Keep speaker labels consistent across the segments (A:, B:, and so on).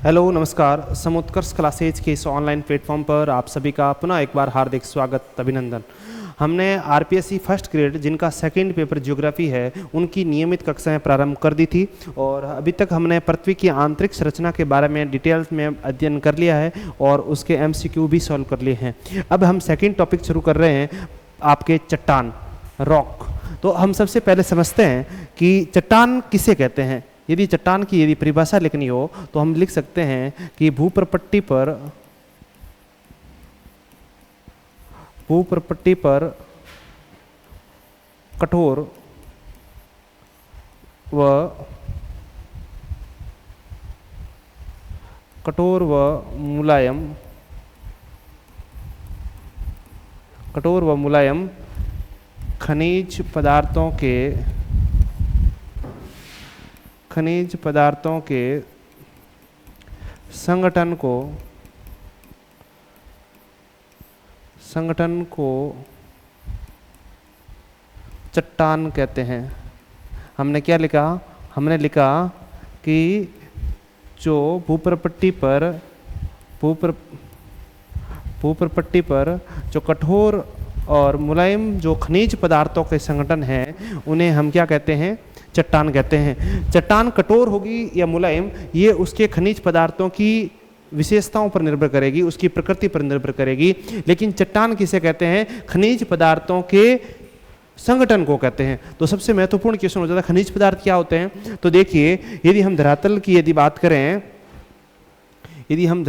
A: Hello नमस्कार। समुत्कर्ष classes के इस ऑनलाइन प्लेटफॉर्म पर आप सभी का पुनः एक बार हार्दिक स्वागत, अभिनंदन। हमने आरपीएससी फर्स्ट ग्रेड जिनका सेकंड पेपर ज्योग्राफी है उनकी नियमित कक्षाएं प्रारंभ कर दी थी और अभी तक हमने पृथ्वी की आंतरिक संरचना के बारे में डिटेल्स में अध्ययन कर लिया है और उसके एमसीक्यू भी सॉल्व कर लिए हैं। अब हम सेकेंड टॉपिक शुरू कर रहे हैं, आपके चट्टान, रॉक। तो हम सबसे पहले समझते हैं कि चट्टान किसे कहते हैं। यदि चट्टान की यदि परिभाषा लिखनी हो तो हम लिख सकते हैं कि भूप्रपट्टी पर कठोर व मुलायम खनिज पदार्थों के संगठन को चट्टान कहते हैं। हमने क्या लिखा? हमने लिखा कि जो भूप्रपट्टी पर जो कठोर और मुलायम जो खनिज पदार्थों के संगठन हैं उन्हें हम क्या कहते हैं? चट्टान कहते हैं। चट्टान कठोर होगी या मुलायम, ये उसके खनिज पदार्थों की विशेषताओं पर निर्भर करेगी, उसकी प्रकृति पर निर्भर करेगी। लेकिन चट्टान किसे कहते हैं? खनिज पदार्थों के संगठन को कहते हैं। तो सबसे महत्वपूर्ण क्वेश्चन हो जाता है खनिज पदार्थ क्या होते हैं। तो देखिए, यदि हम धरातल की यदि बात करें, यदि हम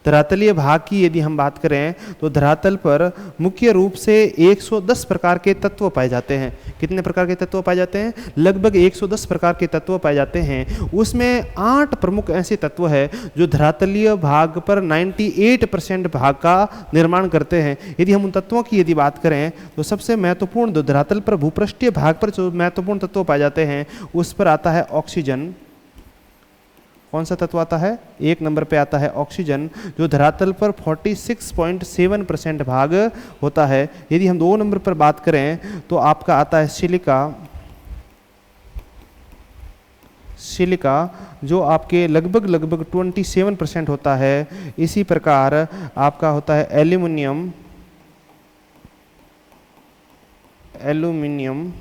A: धरातलीय भाग की यदि हम बात करें तो धरातल पर मुख्य रूप से 110 प्रकार के तत्व पाए जाते हैं। कितने प्रकार के तत्व पाए जाते हैं? लगभग 110 प्रकार के तत्व पाए जाते हैं। उसमें 8 प्रमुख ऐसे तत्व हैं जो धरातलीय भाग पर 98% भाग का निर्माण करते हैं। यदि हम उन तत्वों की यदि बात करें तो सबसे महत्वपूर्ण जो धरातल पर भूपृष्ठीय भाग पर जो महत्वपूर्ण तत्व पाए जाते हैं उस पर आता है ऑक्सीजन। कौन सा तत्व आता है? 1 नंबर पे आता है ऑक्सीजन, जो धरातल पर 46.7% भाग होता है। यदि हम 2 नंबर पर बात करें तो आपका आता है सिलिका, जो आपके लगभग 27% होता है। इसी प्रकार आपका होता है एल्यूमिनियम,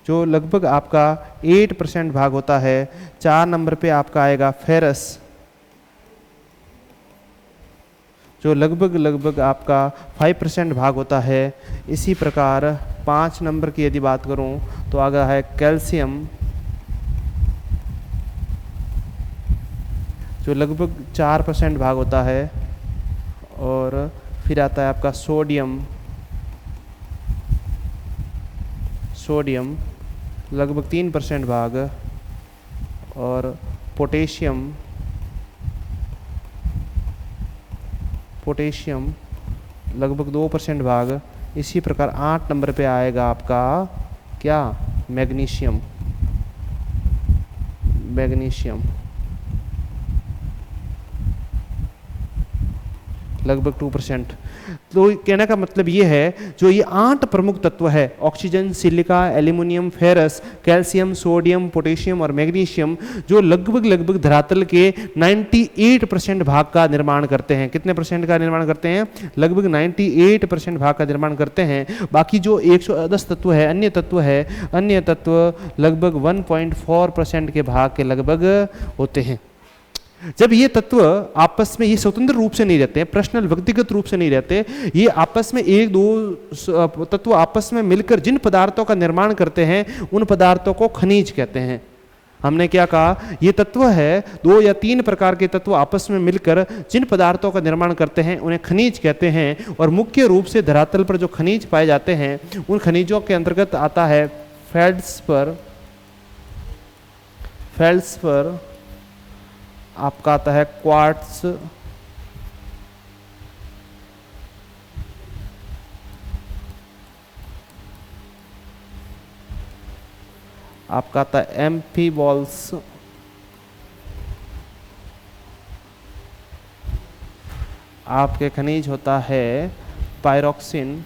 A: जो लगभग आपका 8% भाग होता है। 4 नंबर पे आपका आएगा फेरस, जो लगभग आपका 5% भाग होता है। इसी प्रकार 5 नंबर की यदि बात करूं तो आगे है कैल्शियम, जो लगभग 4% भाग होता है। और फिर आता है आपका सोडियम लगभग 3% भाग, और पोटेशियम लगभग 2% भाग। इसी प्रकार 8 नंबर पे आएगा आपका क्या? मैग्नीशियम लगभग 2%। तो कहने का मतलब ये है, जो ये 8 प्रमुख तत्व है, oxygen, silica, aluminium, ferrous, calcium, sodium, potassium और मैग्नीशियम, जो लगभग धरातल के 98% भाग का निर्माण करते हैं। कितने परसेंट का निर्माण करते हैं? लगभग 98% भाग का निर्माण करते हैं। बाकी जो 110 तत्व है, अन्य तत्व लगभग 1.4% के भाग के लगभग होते हैं। जब ये तत्व आपस में ये स्वतंत्र रूप से नहीं रहते हैं, पर्सनल व्यक्तिगत रूप से नहीं रहते, ये आपस में 1-2 तत्व आपस में मिलकर जिन पदार्थों का निर्माण करते हैं उन पदार्थों को खनिज कहते हैं। हमने क्या कहा? ये तत्व है 2 या 3 प्रकार के तत्व आपस में मिलकर जिन पदार्थों का निर्माण करते हैं उन्हें खनिज कहते हैं। और मुख्य रूप से धरातल पर जो खनिज पाए जाते हैं उन खनिजों के अंतर्गत आता है फेल्ड्सपर आपका आता है क्वार्ट्स, आपका आता है एम्फीबॉल्स, आपके खनिज होता है पायरोक्सिन,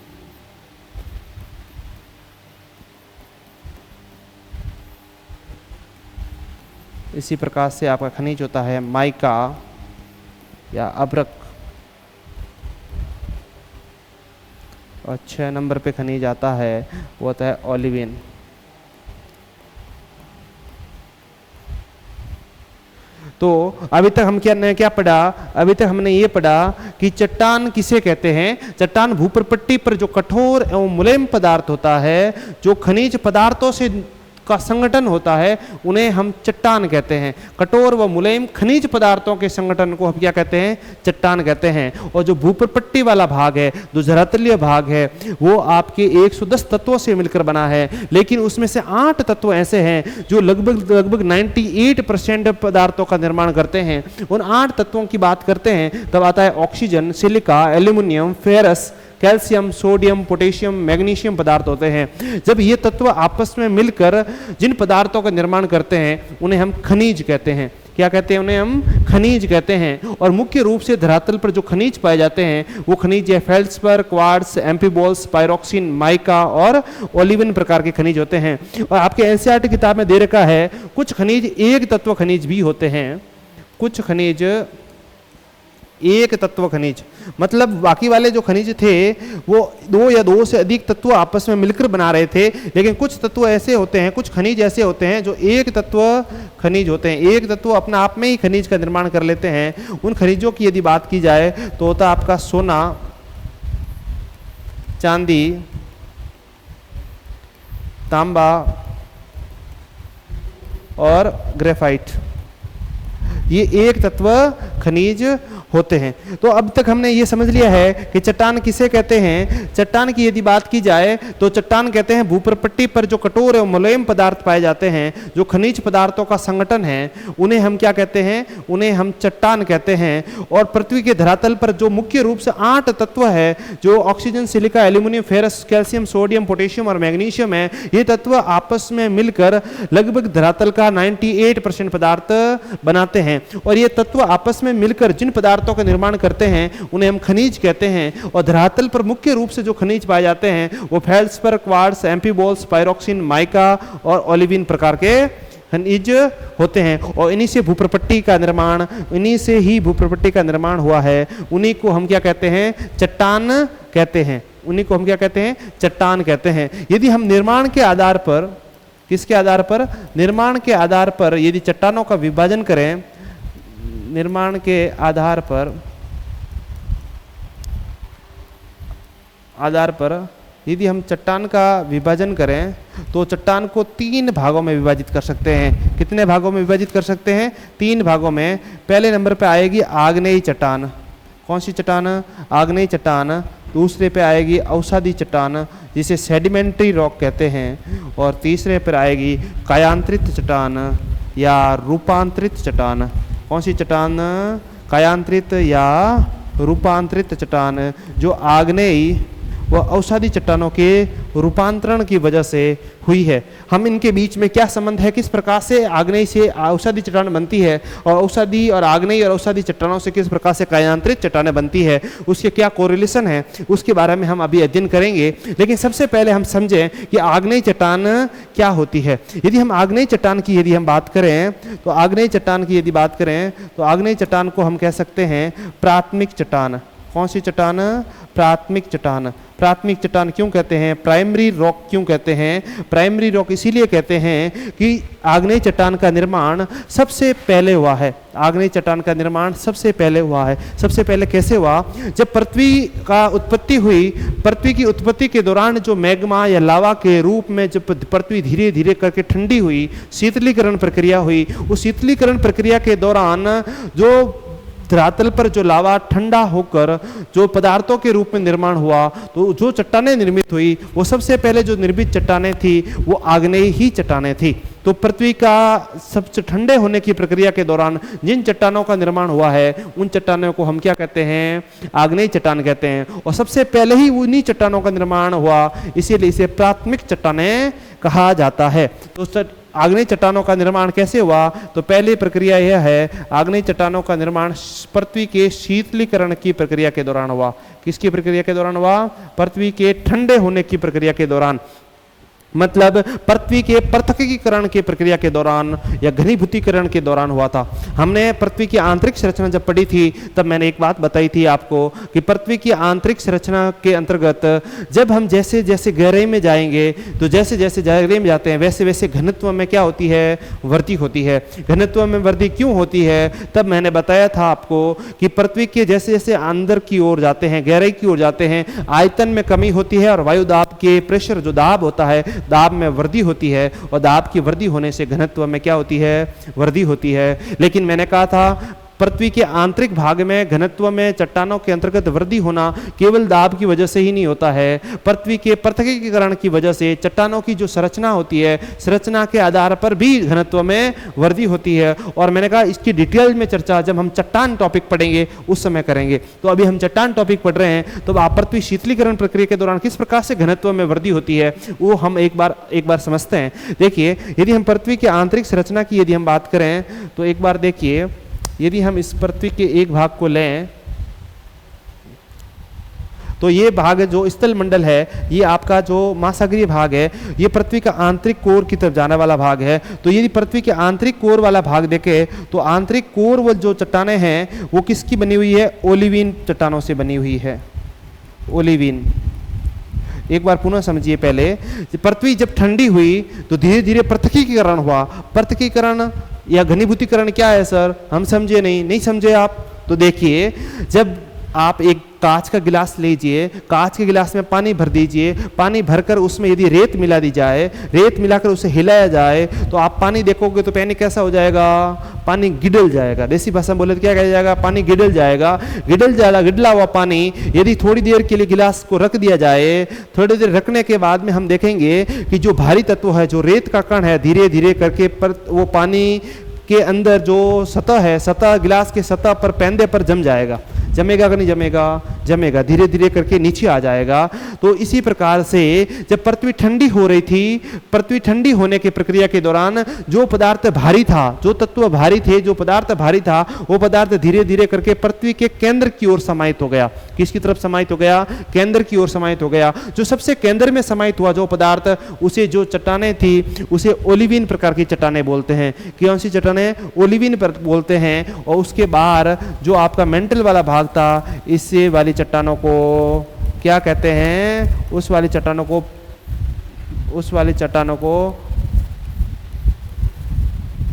A: इसी प्रकार से आपका खनिज होता है माइका या अब्रक। और 6 नंबर पे खनिज आता है वो होता है ओलिविन। तो अभी तक हम क्या पढ़ा, अभी तक हमने ये पढ़ा कि चट्टान किसे कहते हैं। चट्टान भूप्रपट्टी पर जो कठोर एवं मुलायम पदार्थ होता है, जो खनिज पदार्थों से का संगठन होता है, उन्हें हम चट्टान कहते हैं। कठोर व मुलायम खनिज पदार्थों के संगठन को हम क्या कहते हैं, चट्टान कहते हैं। और जो भूप्रपट्टी वाला भाग है, जो धरातलीय भाग है, वो आपके 110 तत्वों से मिलकर बना है, लेकिन उसमें से 8 तत्व ऐसे हैं जो लगभग 98% पदार्थों का निर्माण करते हैं। उन 8 तत्वों की बात करते हैं तब आता है oxygen, silica, aluminium, ferrous, calcium, sodium, potassium, magnesium पदार्थ होते हैं। जब ये तत्व आपस में मिलकर जिन पदार्थों का निर्माण करते हैं उन्हें हम खनिज कहते हैं। क्या कहते हैं? उन्हें हम खनिज कहते हैं। और मुख्य रूप से धरातल पर जो खनिज पाए जाते हैं वो खनिज है फेल्ड्सपर, क्वार्ट्ज, एम्फीबॉल्स, पायरोक्सिन, माइका और ओलिविन प्रकार के खनिज होते हैं। और आपके एनसीईआरटी किताब में दे रखा है कुछ खनिज एक तत्व खनिज भी होते हैं। कुछ खनिज एक तत्व खनिज, मतलब बाकी वाले जो खनिज थे वो 2 या 2 से अधिक तत्व आपस में मिलकर बना रहे थे, लेकिन कुछ तत्व ऐसे होते हैं, कुछ खनिज ऐसे होते हैं जो एक तत्व खनिज होते हैं। एक तत्व अपने आप में ही खनिज का निर्माण कर लेते हैं। उन खनिजों की यदि बात की जाए तो होता है आपका सोना, चांदी, तांबा और ग्रेफाइट। ये एक तत्व खनिज होते हैं। तो अब तक हमने ये समझ लिया है कि चट्टान किसे कहते हैं। चट्टान की यदि बात की जाए तो चट्टान कहते हैं भूप्रपट्टी पर जो कठोर एवं मुलायम पदार्थ पाए जाते हैं, जो खनिज पदार्थों का संगठन है, उन्हें हम क्या कहते हैं, उन्हें हम चट्टान कहते हैं। और पृथ्वी के धरातल पर जो मुख्य रूप से 8 तत्व है, जो oxygen, silica, aluminium, ferrous, calcium, sodium, potassium और मैग्नीशियम है, ये तत्व आपस में मिलकर लगभग धरातल का 98% पदार्थ बनाते हैं। और ये तत्व आपस में मिलकर जिन पदार्थों का निर्माण करते हैं उन्हें हम खनिज कहते हैं। और धरातल पर मुख्य रूप से जो खनिज पाए जाते हैं वो फेल्ड्सपर, क्वार्ट्ज, एम्फीबॉल्स, पायरोक्सिन, माइका और ओलिविन प्रकार के खनिज होते हैं। और इन्हीं से भूप्रपट्टी का निर्माण, इन्हीं से ही भूप्रपट्टी का निर्माण हुआ है। उन्हीं को हम क्या कहते हैं, चट्टान कहते हैं। उन्हीं को हम क्या कहते हैं, चट्टान कहते हैं। यदि हम निर्माण के आधार पर, किसके आधार पर, निर्माण के आधार पर यदि चट्टानों का विभाजन करें, निर्माण के आधार पर यदि हम चट्टान का विभाजन करें तो चट्टान को 3 भागों में विभाजित कर सकते हैं। कितने भागों में विभाजित कर सकते हैं? 3 भागों में। पहले नंबर पे आएगी आग्नेयी चट्टान। कौन सी चट्टान? आग्नेयी चट्टान। दूसरे पे आएगी अवसादी चट्टान जिसे सेडिमेंट्री रॉक कहते हैं। और तीसरे पर आएगी कायांतरित चट्टान या रूपांतरित चट्टान। कौन सी चट्टान? कायांतरित या रूपांतरित चट्टान, जो आग्नेयी व अवसादी चट्टानों के रूपांतरण की वजह से हुई है। हम इनके बीच में क्या संबंध है, किस प्रकार से आग्नेयी से अवसादी चट्टान बनती है और अवसादी और आग्नेयी और अवसादी चट्टानों से किस प्रकार से कायांतरित चट्टानें बनती है, उसके क्या कोरिलेशन है, उसके बारे में हम अभी अध्ययन करेंगे। लेकिन सबसे पहले हम समझें कि आग्नेयी चट्टान क्या होती है। यदि हम आग्नेयी चट्टान की यदि हम बात करें तो आग्नेयी चट्टान की यदि बात करें तो आग्नेयी चट्टान को हम कह सकते हैं प्राथमिक चट्टान। कौन सी चट्टान? प्राथमिक चट्टान। प्राथमिक चट्टान क्यों कहते हैं, प्राइमरी रॉक क्यों कहते हैं? प्राइमरी रॉक इसीलिए कहते हैं कि आग्नेयी चट्टान का निर्माण सबसे पहले हुआ है। आग्नेयी चट्टान का निर्माण सबसे पहले हुआ है। सबसे पहले कैसे हुआ? जब पृथ्वी का उत्पत्ति हुई, पृथ्वी की उत्पत्ति के दौरान जो मैग्मा या लावा के रूप में जब पृथ्वी धीरे धीरे करके ठंडी हुई, शीतलीकरण प्रक्रिया हुई, उस शीतलीकरण प्रक्रिया के दौरान जो धरातल पर जो लावा ठंडा होकर जो पदार्थों के रूप में निर्माण हुआ, तो जो चट्टानें निर्मित हुई वो सबसे पहले जो निर्मित चट्टानें थी वो आग्नेयी ही चट्टानें थी। तो पृथ्वी का सबसे ठंडे होने की प्रक्रिया के दौरान जिन चट्टानों का निर्माण हुआ है उन चट्टानों को हम क्या कहते हैं, आग्नेयी चट्टान कहते हैं। और सबसे पहले ही उन्हीं चट्टानों का निर्माण हुआ, इसीलिए इसे प्राथमिक चट्टानें कहा जाता है। तो आग्नेयी चट्टानों का निर्माण कैसे हुआ? तो पहली प्रक्रिया यह है, आग्नेयी चट्टानों का निर्माण पृथ्वी के शीतलीकरण की प्रक्रिया के दौरान हुआ। किसकी प्रक्रिया के दौरान हुआ? पृथ्वी के ठंडे होने की प्रक्रिया के दौरान। मतलब पृथ्वी के पृथक्कीकरण की प्रक्रिया के दौरान या घनीभूतीकरण के दौरान हुआ था। हमने पृथ्वी की आंतरिक संरचना जब पढ़ी थी तब मैंने एक बात बताई थी आपको कि पृथ्वी की आंतरिक संरचना के अंतर्गत जब हम जैसे जैसे गहराई में जाएंगे तो जैसे जैसे गहराई में जाते हैं वैसे वैसे घनत्व में क्या होती है, वृद्धि होती है। घनत्व में वृद्धि क्यों होती है, तब मैंने बताया था आपको कि पृथ्वी के जैसे जैसे अंदर की ओर जाते हैं, गहराई की ओर जाते हैं, आयतन में कमी होती है और वायु दाब के प्रेशर जो दाब होता है, दाब में वृद्धि होती है और दाब की वृद्धि होने से घनत्व में क्या होती है, वृद्धि होती है। लेकिन मैंने कहा था पृथ्वी के आंतरिक भाग में घनत्व में चट्टानों के अंतर्गत वृद्धि होना केवल दाब की वजह से ही नहीं होता है, पृथ्वी के पृथक्कीकरण की वजह से चट्टानों की जो संरचना होती है, संरचना के आधार पर भी घनत्व में वृद्धि होती है। और मैंने कहा इसकी डिटेल में चर्चा जब हम चट्टान टॉपिक पढ़ेंगे उस समय करेंगे। तो अभी हम चट्टान टॉपिक पढ़ रहे हैं, तो आप पृथ्वी शीतलीकरण प्रक्रिया के दौरान किस प्रकार से घनत्व में वृद्धि होती है वो हम एक बार समझते हैं। देखिए, यदि हम पृथ्वी के आंतरिक संरचना की यदि हम बात करें तो एक बार देखिए, यदि हम इस पृथ्वी के एक भाग को लें तो ये भाग जो स्थल मंडल है, ये आपका जो महासागरीय भाग है, ये पृथ्वी का आंतरिक कोर की तरफ जाने वाला भाग है। तो यदि पृथ्वी के आंतरिक कोर वाला भाग देखें तो आंतरिक कोर वो जो चट्टानें हैं वो किसकी बनी हुई है, ओलिवीन चट्टानों से बनी हुई है। ओलिवीन, एक बार पुनः समझिए, पहले पृथ्वी जब ठंडी हुई तो धीरे धीरे पृथक्कीकरण हुआ। पृथक्कीकरण या घनीभूतीकरण क्या है सर, हम समझे नहीं समझे आप? तो देखिए, जब आप एक कांच का गिलास लीजिए, कांच के गिलास में पानी भर दीजिए, पानी भरकर उसमें यदि रेत मिला दी जाए, रेत मिलाकर उसे हिलाया जाए तो आप पानी देखोगे तो पानी कैसा हो जाएगा, पानी गिडल जाएगा। देसी भाषा में बोले तो क्या कहा जाएगा, पानी गिडल जाएगा। गिडला हुआ पानी यदि थोड़ी देर के लिए गिलास को रख दिया जाए, थोड़ी देर रखने के बाद में हम देखेंगे कि जो भारी तत्व है, जो रेत का कण है, धीरे धीरे करके वो पानी के अंदर जो सतह है, सतह गिलास के सतह पर पैंदे पर जम जाएगा। जमेगा कि नहीं जमेगा? जमेगा, धीरे धीरे करके नीचे आ जाएगा। तो इसी प्रकार से जब पृथ्वी ठंडी हो रही थी, पृथ्वी ठंडी होने की प्रक्रिया के दौरान जो पदार्थ भारी था, जो तत्व भारी थे, जो पदार्थ भारी था, वो पदार्थ धीरे धीरे करके पृथ्वी के केंद्र की ओर समाहित हो गया। किसकी तरफ समाहित हो गया? केंद्र की ओर समाहित हो गया। जो सबसे केंद्र में समाहित हुआ जो पदार्थ, उसे जो चट्टानें थी उसे ओलिवीन प्रकार की चट्टानें बोलते हैं। कौन सी चट्टानें? ओलिवीन पर बोलते हैं। और उसके बाहर जो आपका मेंटल वाला भाग था, इससे वाली चट्टानों को क्या कहते हैं? उस वाली चट्टानों को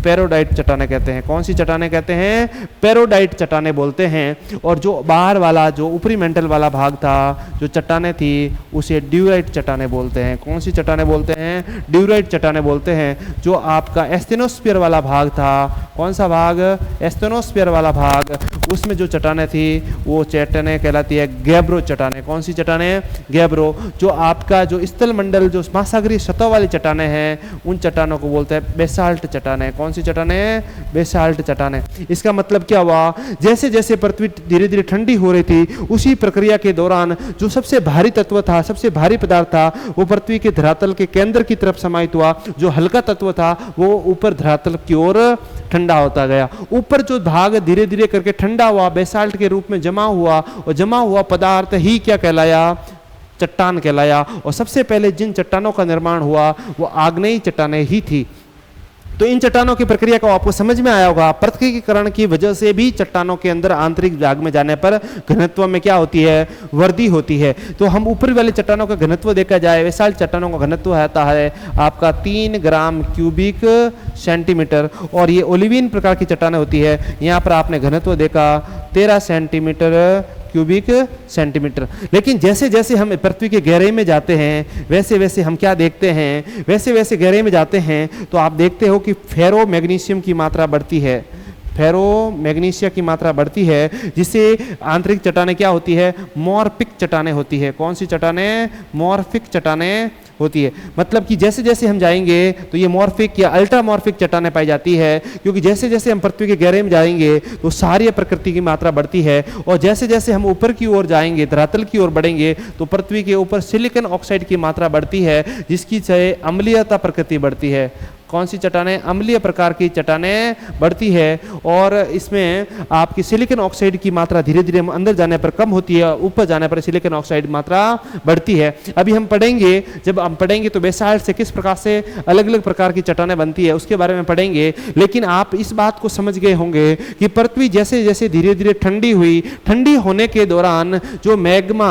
A: पेरोडाइट चट्टानें कहते हैं। कौन सी चट्टानें कहते हैं? पेरोडाइट चट्टानें बोलते हैं। और जो बाहर वाला, जो ऊपरी मेंटल वाला भाग था, जो चट्टानें थी, उसे ड्यूराइट चट्टानें बोलते हैं। कौन सी चट्टानें बोलते हैं? ड्यूराइट चट्टानें बोलते हैं। जो आपका एस्थेनोस्फीयर वाला भाग था, कौन सा भाग? एस्थेनोस्फीयर वाला भाग, उसमें जो चट्टानें थी वो चट्टानें कहलाती है गैब्रो चट्टानें। कौन सी चट्टानें? गैब्रो। जो आपका जो स्थल मंडल, जो महासागरीय सतह वाली चट्टानें हैं, उन चट्टानों को बोलते हैं बेसाल्ट चट्टानें। कौन सी चट्टानें? बेसाल्ट चट्टानें। इसका मतलब क्या हुआ? जैसे जैसे पृथ्वी धीरे धीरे ठंडी हो रही थी, उसी प्रक्रिया के दौरान जो सबसे भारी तत्व था, सबसे भारी पदार्थ था, वो पृथ्वी के धरातल के केंद्र की तरफ समाहित हुआ। जो हल्का तत्व था वो ऊपर धरातल की ओर ठंडा होता गया। ऊपर जो भाग धीरे धीरे करके ठंडा हुआ, बेसाल्ट के रूप में जमा हुआ, और जमा हुआ पदार्थ ही क्या कहलाया? चट्टान कहलाया। और सबसे पहले जिन चट्टानों का निर्माण हुआ वो आग्नेयी चट्टानें ही थी। तो इन चट्टानों की प्रक्रिया को आपको समझ में आया होगा। पृथक्कीकरण की वजह से भी चट्टानों के अंदर आंतरिक भाग में जाने पर घनत्व में क्या होती है? वृद्धि होती है। तो हम ऊपरी वाली चट्टानों का घनत्व देखा जाए, विशाल चट्टानों का घनत्व आता है आपका 3 ग्राम क्यूबिक सेंटीमीटर। और ये ओलिवीन प्रकार की चट्टानें होती है, यहाँ पर आपने घनत्व देखा 13 सेंटीमीटर क्यूबिक सेंटीमीटर। लेकिन जैसे जैसे हम पृथ्वी के गहराई में जाते हैं, वैसे वैसे हम क्या देखते हैं? वैसे वैसे गहराई में जाते हैं तो आप देखते हो कि फेरो मैग्नीशियम की मात्रा बढ़ती है। फेरो मैग्नीशिया की मात्रा बढ़ती है, जिससे आंतरिक चट्टानें क्या होती है? मॉर्फिक चट्टानें होती है। कौन सी चट्टानें? मॉर्फिक चट्टानें होती है। मतलब कि जैसे जैसे हम जाएंगे तो ये मॉर्फिक या अल्ट्रामॉर्फिक चट्टानें पाई जाती है, क्योंकि जैसे जैसे हम पृथ्वी के गहराई में जाएंगे तो सारी प्रकृति की मात्रा बढ़ती है। और जैसे जैसे हम ऊपर की ओर जाएंगे, धरातल की ओर बढ़ेंगे, तो पृथ्वी के ऊपर सिलिकॉन ऑक्साइड की मात्रा बढ़ती है, जिसकी से अम्लीयता प्रकृति बढ़ती है। कौन सी चट्टानें? अम्लीय प्रकार की चट्टानें बढ़ती है और इसमें आपकी सिलिकॉन ऑक्साइड की मात्रा धीरे धीरे अंदर जाने पर कम होती है, ऊपर जाने पर सिलिकॉन ऑक्साइड मात्रा बढ़ती है। अभी हम पढ़ेंगे, जब हम पढ़ेंगे तो बेसाल्ट से किस प्रकार से अलग अलग प्रकार की चट्टानें बनती है उसके बारे में पढ़ेंगे। लेकिन आप इस बात को समझ गए होंगे कि पृथ्वी जैसे जैसे धीरे धीरे ठंडी हुई, ठंडी होने के दौरान जो मैग्मा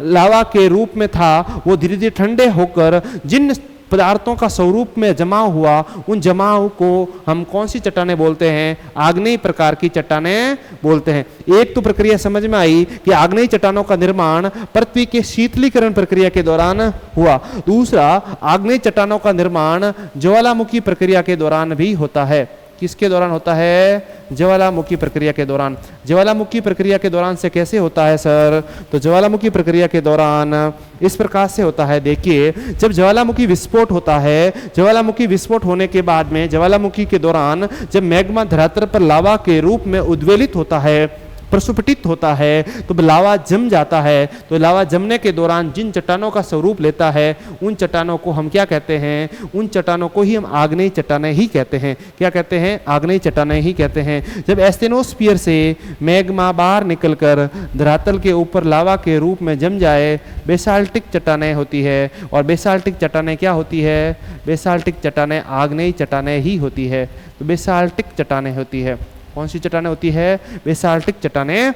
A: लावा के रूप में था वो धीरे धीरे ठंडे होकर जिन पदार्थों का स्वरूप में जमाव हुआ, उन जमाव को हम कौन सी चट्टानें बोलते हैं? आग्नेय प्रकार की चट्टानें बोलते हैं। एक तो प्रक्रिया समझ में आई कि आग्नेय चट्टानों का निर्माण पृथ्वी के शीतलीकरण प्रक्रिया के दौरान हुआ। दूसरा, आग्नेय चट्टानों का निर्माण ज्वालामुखी प्रक्रिया के दौरान भी होता है। किसके दौरान होता है? ज्वालामुखी प्रक्रिया के दौरान। ज्वालामुखी प्रक्रिया के दौरान से कैसे होता है सर? तो ज्वालामुखी प्रक्रिया के दौरान इस प्रकार से होता है। देखिए, जब ज्वालामुखी विस्फोट होता है, ज्वालामुखी विस्फोट होने के बाद में ज्वालामुखी के दौरान जब मैग्मा धरातल पर लावा के रूप में उद्वेलित होता है, प्रस्फुटित होता है, तो लावा जम जाता है। तो लावा जमने के दौरान जिन चट्टानों का स्वरूप लेता है उन चट्टानों को हम क्या कहते हैं? उन चट्टानों को ही हम आग्नेय चट्टानें ही कहते हैं। क्या कहते हैं? आग्नेय चट्टानें ही कहते हैं। जब एस्टेनोस्फीयर से मैग्मा बाहर निकलकर धरातल के ऊपर लावा के रूप में जम जाए, बेसाल्टिक चट्टानें होती है। और बेसाल्टिक चट्टानें क्या होती है? बेसाल्टिक चट्टानें आग्नेय चट्टानें ही होती है। तो बेसाल्टिक चट्टानें होती है। कौन सी चट्टानें होती है? बेसाल्टिक चट्टानें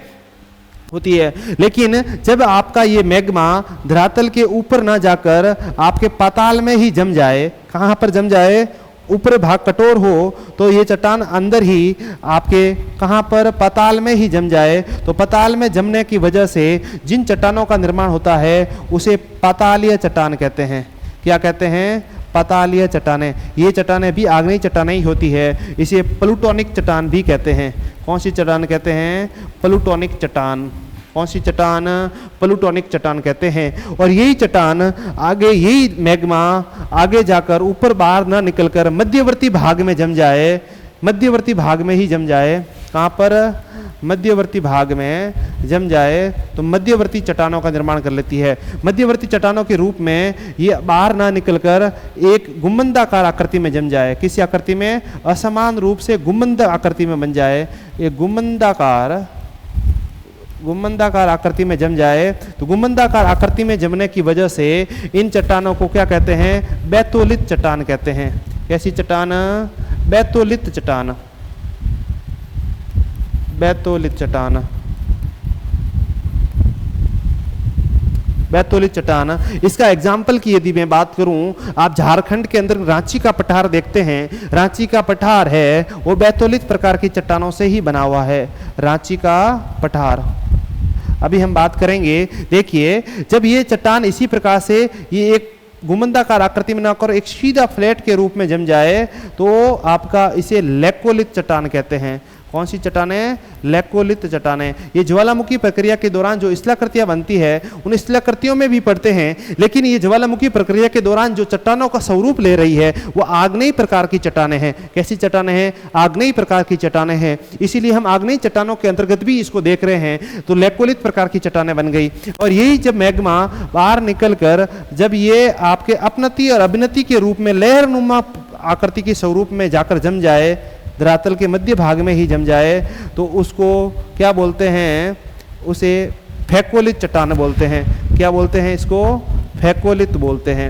A: होती है। लेकिन जब आपका ये मैग्मा धरातल के ऊपर ना जाकर आपके पाताल में ही जम जाए, कहाँ पर जम जाए? ऊपर भाग कठोर हो तो ये चट्टान अंदर ही आपके कहाँ पर? पाताल में ही जम जाए। तो पाताल में जमने की वजह से जिन चट्टानों का निर्माण होता है उसे पातालीय चट्टान कहते हैं। क्या कहते हैं? पातालीय चट्टानें। ये चट्टानें भी आग्नेय चट्टानें ही होती है। इसे प्लूटोनिक चट्टान भी कहते हैं। कौन सी चट्टान कहते हैं? प्लूटोनिक चट्टान। कौन सी चट्टान? प्लूटोनिक चट्टान कहते हैं। और यही चट्टान आगे, यही मैग्मा आगे जाकर ऊपर बाहर ना निकलकर मध्यवर्ती भाग में जम जाए, मध्यवर्ती भाग में ही जम जाए। कहाँ पर? मध्यवर्ती भाग में जम जाए तो मध्यवर्ती चट्टानों का निर्माण कर लेती है। मध्यवर्ती चट्टानों के रूप में ये बाहर ना निकलकर एक गुंबदाकार आकृति में जम जाए। किसी आकृति में? असमान रूप से गुंबद आकृति में बन जाए। ये गुंबदाकार आकृति में जम जाए। तो गुंबदाकार आकृति में जमने की वजह से इन चट्टानों को क्या कहते हैं? बैतोलित चट्टान कहते हैं। कैसी चट्टान? बैतोलित चट्टान। बैतोलित चट्टान। बैतोलित चट्टान। इसका एग्जाम्पल की यदि मैं बात करूं, आप झारखंड के अंदर रांची का पठार देखते हैं। रांची का पठार है वो बैतोलित प्रकार की चट्टानों से ही बना हुआ है। रांची का पठार अभी हम बात करेंगे। देखिए, जब ये चट्टान इसी प्रकार से ये एक गुंबदाकार आकृति में ना कर एक सीधा फ्लैट के रूप में जम जाए तो आपका इसे लैकोलित चट्टान कहते हैं। कौन सी चट्टानें? लैकोलित चट्टानें। ये ज्वालामुखी प्रक्रिया के दौरान जो स्थलाकृतियां बनती है उन स्थलाकृतियों में भी पढ़ते हैं। लेकिन ये ज्वालामुखी प्रक्रिया के दौरान जो चट्टानों का स्वरूप ले रही है वो आग्नेय प्रकार की चट्टानें हैं। कैसी चट्टानें हैं? आग्नेय प्रकार की चट्टानें हैं। इसीलिए हम आग्नेय चट्टानों के अंतर्गत भी इसको देख रहे हैं। तो लैकोलित प्रकार की चट्टानें बन गई। और यही जब मैग्मा बाहर निकल कर जब ये आपके अपनति और अभिनति के रूप में लहरनुमा आकृति के स्वरूप में जाकर जम जाए, धरातल के मध्य भाग में ही जम जाए, तो उसको क्या बोलते हैं? उसे फैकोलित चट्टान बोलते हैं। क्या बोलते हैं इसको? फैकोलित बोलते हैं।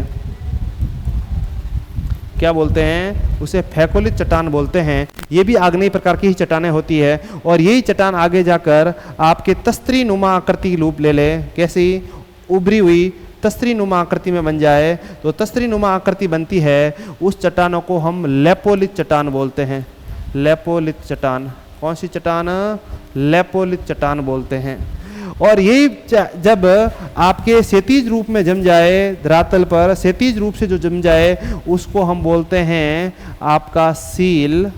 A: क्या बोलते हैं? उसे फैकोलित चट्टान बोलते हैं। ये भी आग्नेय प्रकार की ही चट्टानें होती है। और यही चट्टान आगे जाकर आपके तस्त्री नुमा आकृति रूप ले ले। कैसी? उभरी हुई तस्त्री नुमा आकृति में बन जाए। तो तस्त्री नुमा आकृति बनती है, उस चट्टानों को हम लैपोलित चट्टान बोलते हैं। लैपोलित चट्टान। कौन सी चट्टान? लैपोलित चट्टान बोलते हैं। और यही जब आपके क्षैतिज रूप में जम जाए, धरातल पर क्षैतिज रूप से जो जम जाए उसको हम बोलते हैं आपका सील।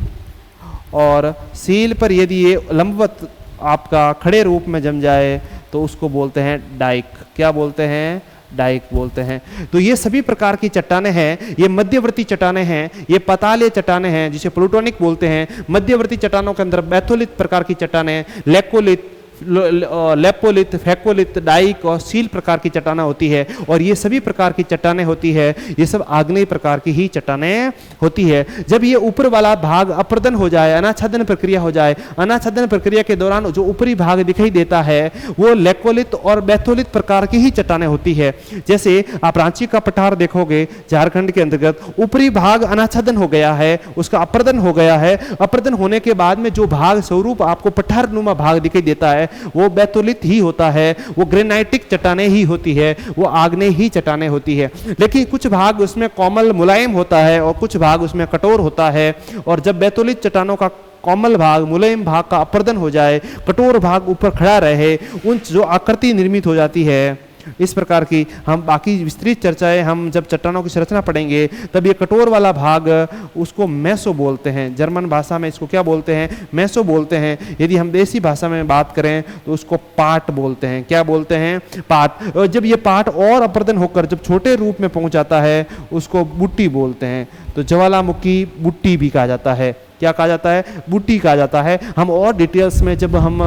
A: और सील पर यदि ये लंबवत आपका खड़े रूप में जम जाए तो उसको बोलते हैं डाइक। क्या बोलते हैं? डाइक बोलते हैं। तो ये सभी प्रकार की चट्टानें हैं। ये मध्यवर्ती चट्टानें हैं, ये पातालीय चट्टानें हैं जिसे प्लूटोनिक बोलते हैं। मध्यवर्ती चट्टानों के अंदर बैथोलित प्रकार की चट्टानें, लैकोलित, लेपोलिथ, फेकोलिथ, डाइक और सील प्रकार की चट्टानें होती है। और ये सभी प्रकार की चट्टानें होती है, ये सब आग्नेय प्रकार की ही चट्टानें होती है। जब ये ऊपर वाला भाग अपर्दन हो जाए, अनाच्छादन प्रक्रिया हो जाए, अनाच्छादन प्रक्रिया के दौरान जो ऊपरी भाग दिखाई देता है वो लेकोलिथ और बैथोलिथ प्रकार की ही चट्टानें होती है। जैसे आप रांची का पठार देखोगे झारखंड के अंतर्गत, ऊपरी भाग अनाच्छादन हो गया है, उसका अपर्दन हो गया है। अपर्दन होने के बाद में जो भाग स्वरूप आपको पठार नुमा भाग दिखाई देता है वो बैथोलिथ ही होता है, वो ग्रेनाइटिक चट्टानें ही होती है, वो आग्नेय ही चट्टानें होती है। लेकिन कुछ भाग उसमें कोमल मुलायम होता है और कुछ भाग उसमें कठोर होता है। और जब बैथोलिथ चट्टानों का कोमल भाग, मुलायम भाग का अपर्दन हो जाए, कठोर भाग ऊपर खड़ा रहे, उन जो आकृति निर्मित हो जाती है, इस प्रकार की हम बाकी विस्तृत चर्चाएं हम जब चट्टानों की संरचना पढ़ेंगे तब ये कठोर वाला भाग उसको मेसो बोलते हैं। जर्मन भाषा में इसको क्या बोलते हैं? मेसो बोलते हैं। यदि हम देसी भाषा में बात करें तो उसको पाट बोलते हैं। क्या बोलते हैं? पाट। और जब ये पाट और अपर्दन होकर जब छोटे रूप में पहुंच जाता है उसको बुट्टी बोलते हैं। तो ज्वालामुखी बुट्टी भी कहा जाता है। क्या कहा जाता है? बुट्टी कहा जाता है। हम और डिटेल्स में जब हम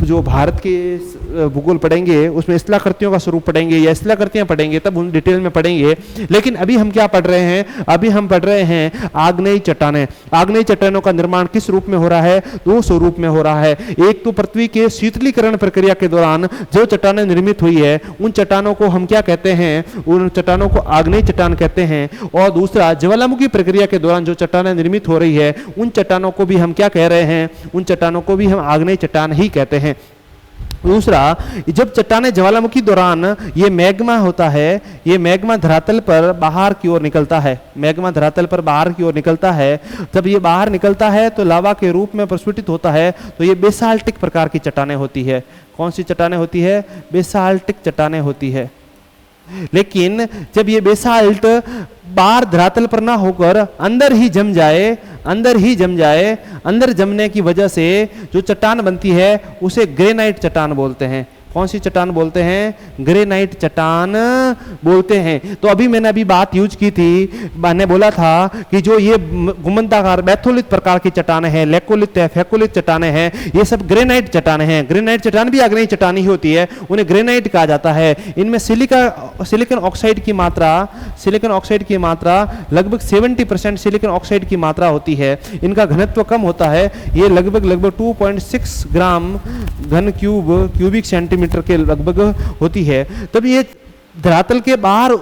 A: जो भारत के भूगोल पढ़ेंगे उसमें स्थलाकृतियों का स्वरूप पढ़ेंगे या स्थलाकृतियां पढ़ेंगे तब उन डिटेल में पढ़ेंगे। लेकिन अभी हम क्या पढ़ रहे हैं? अभी हम पढ़ रहे हैं आग्नेय चट्टानें। आग्नेय चट्टानों का निर्माण किस रूप में हो रहा है? दो स्वरूप में हो रहा है। एक तो पृथ्वी के शीतलीकरण प्रक्रिया के दौरान जो चट्टानें निर्मित हुई है उन चट्टानों को हम क्या कहते हैं? उन चट्टानों को आग्नेय चट्टान कहते हैं। और दूसरा ज्वालामुखी प्रक्रिया के दौरान जो चट्टानें निर्मित हो रही है उन चट्टानों को भी हम क्या कह रहे हैं? उन चट्टानों को भी हम आग्नेय चट्टान ही कहते हैं। दूसरा, जब चट्टानें ज्वालामुखी दौरान ये मैग्मा होता है, ये मैग्मा धरातल पर बाहर की ओर निकलता है। मैग्मा धरातल पर बाहर की ओर निकलता है। जब ये बाहर निकलता है तो लावा के रूप में प्रस्फुटित होता है। तो ये बेसाल्टिक प्रकार की चट्टानें होती है। कौन सी चट्टानें होती है? बेसाल्टिक चट्टानें होती है। लेकिन जब ये बेसाल्ट बाहर धरातल पर ना होकर अंदर ही जम जाए, अंदर जमने की वजह से जो चट्टान बनती है उसे ग्रेनाइट चट्टान बोलते हैं। कौन सी चट्टान बोलते हैं? ग्रेनाइट चट्टान बोलते हैं। तो अभी मैंने बात यूज की थी, मैंने बोला था कि जो ये गुंबदाकार बैथोलिथ प्रकार की चट्टानें हैं, लेकोलिथ है, फेकोलिथ चट्टानें हैं, ये सब ग्रेनाइट चट्टानें हैं। ग्रेनाइट चट्टान भी आग्नेय चट्टान ही होती है, उन्हें ग्रेनाइट कहा जाता है। इनमें सिलिकॉन ऑक्साइड की मात्रा लगभग 70% सिलिकॉन ऑक्साइड की मात्रा होती है। इनका घनत्व कम होता है, ये लगभग 2.6 ग्राम घन क्यूबिक सेंटीमीटर के लगभग होती है। तब ये धरातल के बाहर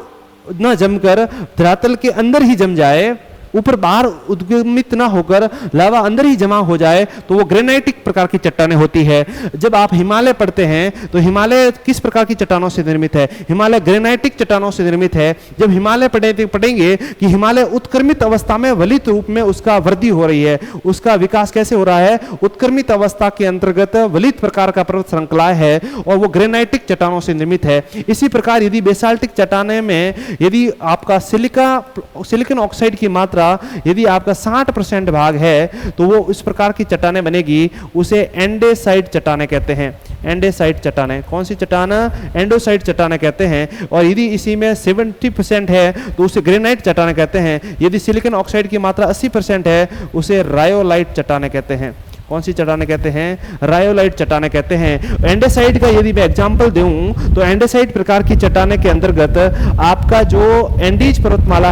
A: न जमकर धरातल के अंदर ही जम जाए, ऊपर बाहर उद्गमित ना होकर लावा अंदर ही जमा हो जाए तो वो ग्रेनाइटिक प्रकार की चट्टानें होती है। जब आप हिमालय पढ़ते हैं तो हिमालय किस प्रकार की चट्टानों से निर्मित है? हिमालय ग्रेनाइटिक चट्टानों से निर्मित है। जब हिमालय पढ़ेंगे कि हिमालय उत्क्रमित अवस्था में वलित रूप में उसका वृद्धि हो रही है, उसका विकास कैसे हो रहा है? उत्क्रमित अवस्था के अंतर्गत वलित प्रकार का पर्वत श्रृंखला है और वो ग्रेनाइटिक चट्टानों से निर्मित है। इसी प्रकार यदि बेसाल्टिक चट्टाने में यदि आपका सिलिकॉन ऑक्साइड की मात्रा यदि आपका 60% भाग है तो वो इस प्रकार की चट्टानें बनेगी, उसे एंडेसाइट चट्टानें कहते हैं। एंडेसाइट चट्टानें, कौन सी चट्टान? एंडोसाइट चट्टानें कहते हैं। और यदि इसी में 70% है तो उसे ग्रेनाइट चट्टानें कहते हैं। यदि सिलिकॉन ऑक्साइड की मात्रा 80% है उसे रायोलाइट चट्टानें कहते हैं। कौन सी चट्टानें कहते हैं? रायोलाइट चट्टानें कहते हैं। एंडेसाइट का यदि मैं एग्जांपल दूं तो एंडेसाइट प्रकार की चट्टानें के अंतर्गत आपका जो एंडीज पर्वतमाला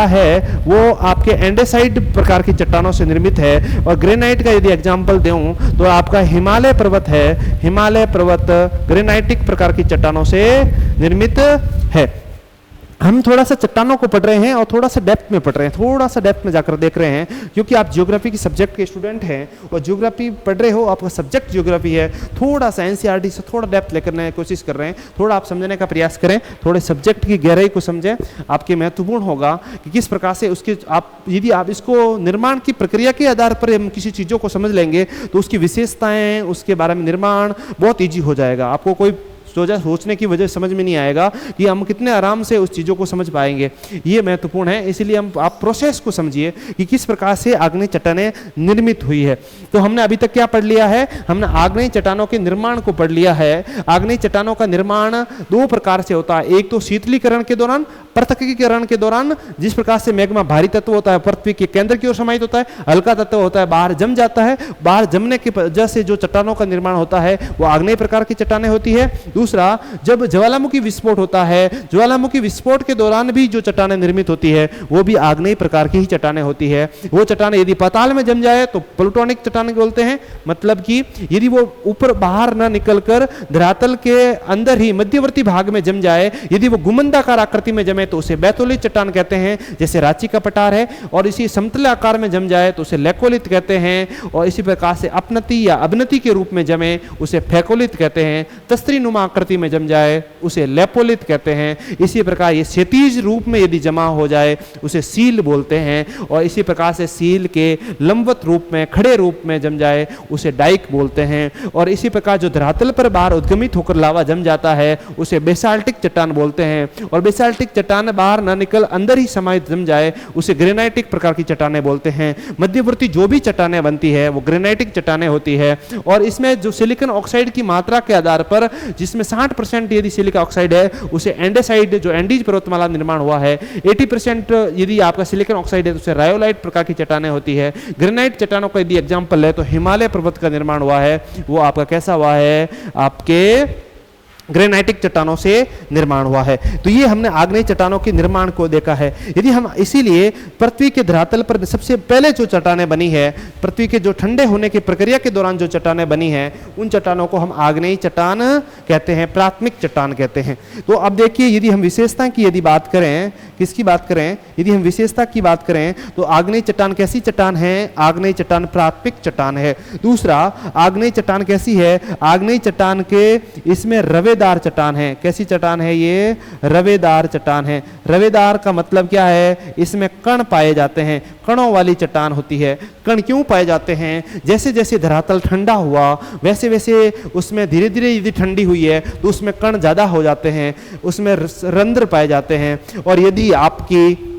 A: है वो आपके एंडेसाइट प्रकार की चट्टानों से निर्मित है। और ग्रेनाइट का यदि एग्जांपल दूं तो आपका हिमालय पर्वत है, हिमालय पर्वत ग्रेनाइटिक प्रकार की चट्टानों से निर्मित है। हम थोड़ा सा चट्टानों को पढ़ रहे हैं और थोड़ा सा डेप्थ में पढ़ रहे हैं, थोड़ा सा डेप्थ में जाकर देख रहे हैं, क्योंकि आप ज्योग्राफी की सब्जेक्ट के स्टूडेंट हैं और ज्योग्राफी पढ़ रहे हो, आपका सब्जेक्ट ज्योग्राफी है। थोड़ा सा एनसीईआरटी से थोड़ा डेप्थ लेकर की कोशिश कर रहे हैं, थोड़ा आप समझने का प्रयास करें, थोड़े सब्जेक्ट की गहराई को समझें। आपके महत्वपूर्ण होगा कि किस प्रकार से उसके यदि आप इसको निर्माण की प्रक्रिया के आधार पर हम किसी चीज़ों को समझ लेंगे तो उसकी विशेषताएं, उसके बारे में निर्माण बहुत ईजी हो जाएगा। आपको कोई सोचने की वजह समझ में नहीं आएगा कि हम कितने आराम से उस चीज़ों को समझ पाएंगे। ये महत्वपूर्ण है, इसलिए आप प्रोसेस को समझिए कि किस प्रकार से आग्नेय चट्टानें निर्मित हुई है। तो हमने अभी तक क्या पढ़ लिया है? हमने आग्नेय चट्टानों के निर्माण को पढ़ लिया है। आग्नेय चट्टानों का निर्माण दो प्रकार से होता है, एक तो शीतलीकरण के दौरान पृथक्कीकरण के दौरान जिस प्रकार से मैग्मा भारी तत्व होता है पृथ्वी के केंद्र की ओर समाहित होता है, हल्का तत्व होता है बाहर जम जाता है, बाहर जमने की वजह से जो चट्टानों का निर्माण होता है वो आग्नेय प्रकार की चट्टानें होती है। दूसरा, जब ज्वालामुखी विस्फोट होता है, ज्वालामुखी विस्फोट के दौरान भी जो चट्टानें निर्मित होती है वो भी आग्नेय प्रकार की ही चट्टानें होती है। वो चट्टानें यदि पाताल में जम जाए तो प्लूटोनिक चट्टानें बोलते हैं, मतलब कि यदि वो ऊपर बाहर ना निकलकर धरातल के अंदर ही मध्यवर्ती भाग में जम जाए, यदि वो गुमंदाकार आकृति में जमे तो उसे बैतोलित चट्टान कहते हैं, जैसे रांची का पठार है, और इसी समतल आकार में जम जाए तो उसे लेकोलित कहते हैं, और इसी प्रकार से अपनति या अवनति के रूप में जमे उसे फेकोलित कहते हैं, तस्त्री नुमा आकृति में जम जाए उसे लेपोलित कहते हैं। इसी प्रकार ये क्षैतिज रूप में यदि जमा हो जाए उसे सील बोलते हैं, और इसी प्रकार से सील के लंबवत रूप में खड़े रूप में जम जाए उसे डाइक बोलते हैं। और इसी प्रकार जो धरातल पर बाहर उद्गमित होकर लावा जम जाता है उसे बेसाल्टिक चट्टान बोलते हैं, और बेसाल्टिक चट्टान बाहर न निकल अंदर ही समाहित जम जाए उसे ग्रेनाइटिक प्रकार की चट्टानें बोलते हैं। मध्यवर्ती जो भी चट्टानें बनती है वो ग्रेनाइटिक चट्टानें होती है, और इसमें जो सिलिकॉन ऑक्साइड की मात्रा के आधार पर जिसमें 60% यदि सिलिका ऑक्साइड है उसे एंडेसाइड जो एंडीज पर्वतमाला निर्माण हुआ है, 80% यदि आपका सिलिकॉन ऑक्साइड है तो उसे रायोलाइट प्रकार की चट्टानें होती है। ग्रेनाइट चट्टानों का यदि एग्जांपल है तो हिमालय पर्वत का निर्माण हुआ है, वो आपका कैसा हुआ है, आपके ग्रेनाइटिक चट्टानों से निर्माण हुआ है। तो ये हमने आग्नेय चट्टानों के निर्माण को देखा है। यदि हम इसीलिए पृथ्वी के धरातल पर सबसे पहले जो चट्टानें बनी है, पृथ्वी के जो ठंडे होने की प्रक्रिया के दौरान जो चट्टानें बनी है उन चट्टानों को हम आग्नेय चट्टान कहते हैं, प्राथमिक चट्टान कहते हैं। तो अब देखिए, यदि हम विशेषता की यदि बात करें, किसकी बात करें, यदि हम विशेषता की बात करें तो आग्नेय चट्टान कैसी चट्टान है, आग्नेय चट्टान प्राथमिक चट्टान है। दूसरा, आग्नेय चट्टान कैसी है, आग्नेय चट्टान के इसमें रवेदार चट्टान है। कैसी चट्टान है ये, रवेदार चट्टान है। रवेदार का मतलब क्या है, इसमें कण पाए जाते हैं, कणों वाली चट्टान होती है। कण क्यों पाए जाते हैं, जैसे जैसे धरातल ठंडा हुआ वैसे वैसे उसमें धीरे धीरे यदि ठंडी हुई है तो उसमें कण ज्यादा हो जाते हैं, उसमें रंध्र पाए जाते हैं, और यदि आपकी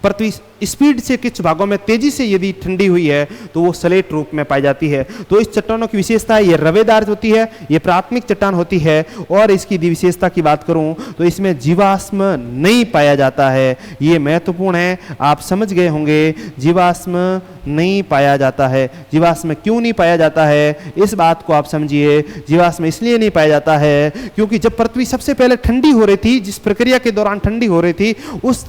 A: पृथ्वी स्पीड से कुछ भागों में तेजी से यदि ठंडी हुई है तो वो स्लेट रूप में पाई जाती है। तो इस चट्टानों की विशेषता है ये रवेदार होती है, ये प्राथमिक चट्टान होती है। और इसकी विशेषता की बात करूं तो इसमें जीवाश्म नहीं पाया जाता है, ये महत्वपूर्ण है, आप समझ गए होंगे, जीवाश्म नहीं पाया जाता है। जीवाश्म क्यों नहीं पाया जाता है, इस बात को आप समझिए। जीवाश्म इसलिए नहीं पाया जाता है क्योंकि जब पृथ्वी सबसे पहले ठंडी हो रही थी, जिस प्रक्रिया के दौरान ठंडी हो रही थी, उस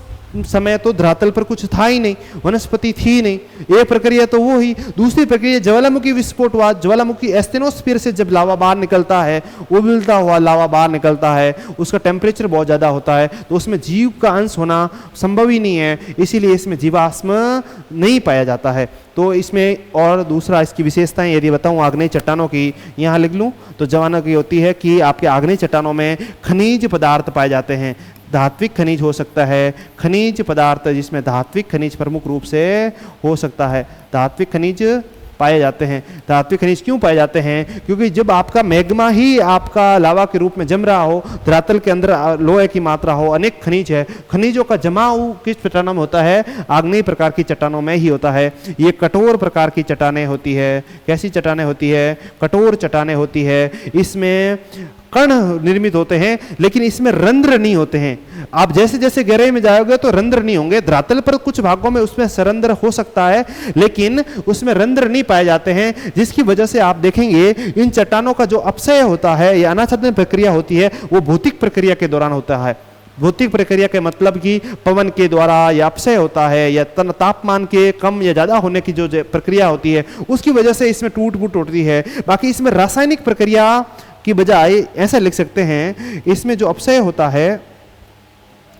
A: समय तो धरातल पर कुछ था ही नहीं, वनस्पति थी नहीं। एक प्रक्रिया तो वो ही। दूसरी प्रक्रिया ज्वालामुखी विस्फोट हुआ, ज्वालामुखी एस्टेनोस्फीयर से जब लावा बाहर निकलता है, उबलता हुआ लावा बाहर निकलता है, उसका टेम्परेचर बहुत ज़्यादा होता है, तो उसमें जीव का अंश होना संभव ही नहीं है, इसीलिए इसमें जीवाश्म नहीं पाया जाता है। तो इसमें और दूसरा इसकी विशेषताएं यदि बताऊं आग्नेय चट्टानों की, यहाँ लिख लूँ तो जवानों की होती है कि आपके आग्नेय चट्टानों में खनिज पदार्थ पाए जाते हैं। धात्विक खनिज हो सकता है, खनिज पदार्थ जिसमें धात्विक खनिज प्रमुख रूप से हो सकता है, धात्विक खनिज पाए जाते हैं। धात्विक खनिज क्यों पाए जाते हैं, क्योंकि जब आपका मैग्मा ही आपका लावा के रूप में जम रहा हो, धरातल के अंदर लोहे की मात्रा हो, अनेक खनिज है, खनिजों का जमाव किस चट्टानों में होता है, आग्नेय प्रकार की चट्टानों में ही होता है। ये कठोर प्रकार की चट्टानें होती है। कैसी चट्टानें होती है, कठोर चट्टानें होती है। इसमें कण निर्मित होते हैं लेकिन इसमें रंध्र नहीं होते हैं। आप जैसे जैसे गहराई में जाओगे तो रंध्र नहीं होंगे, धरातल पर कुछ भागों में उसमें सरंध्र हो सकता है लेकिन उसमें रंध्र नहीं पाए जाते हैं, जिसकी वजह से आप देखेंगे इन चट्टानों का जो अपक्षय होता है या अनाच्छादन प्रक्रिया होती है वो भौतिक प्रक्रिया के दौरान होता है। भौतिक प्रक्रिया के मतलब कि पवन के द्वारा या अपक्षय होता है या तापमान के कम या ज्यादा होने की जो प्रक्रिया होती है उसकी वजह से इसमें टूट फूट होती है। बाकी इसमें रासायनिक प्रक्रिया की बजाय ऐसा लिख सकते हैं, इसमें जो अपक्षय होता है,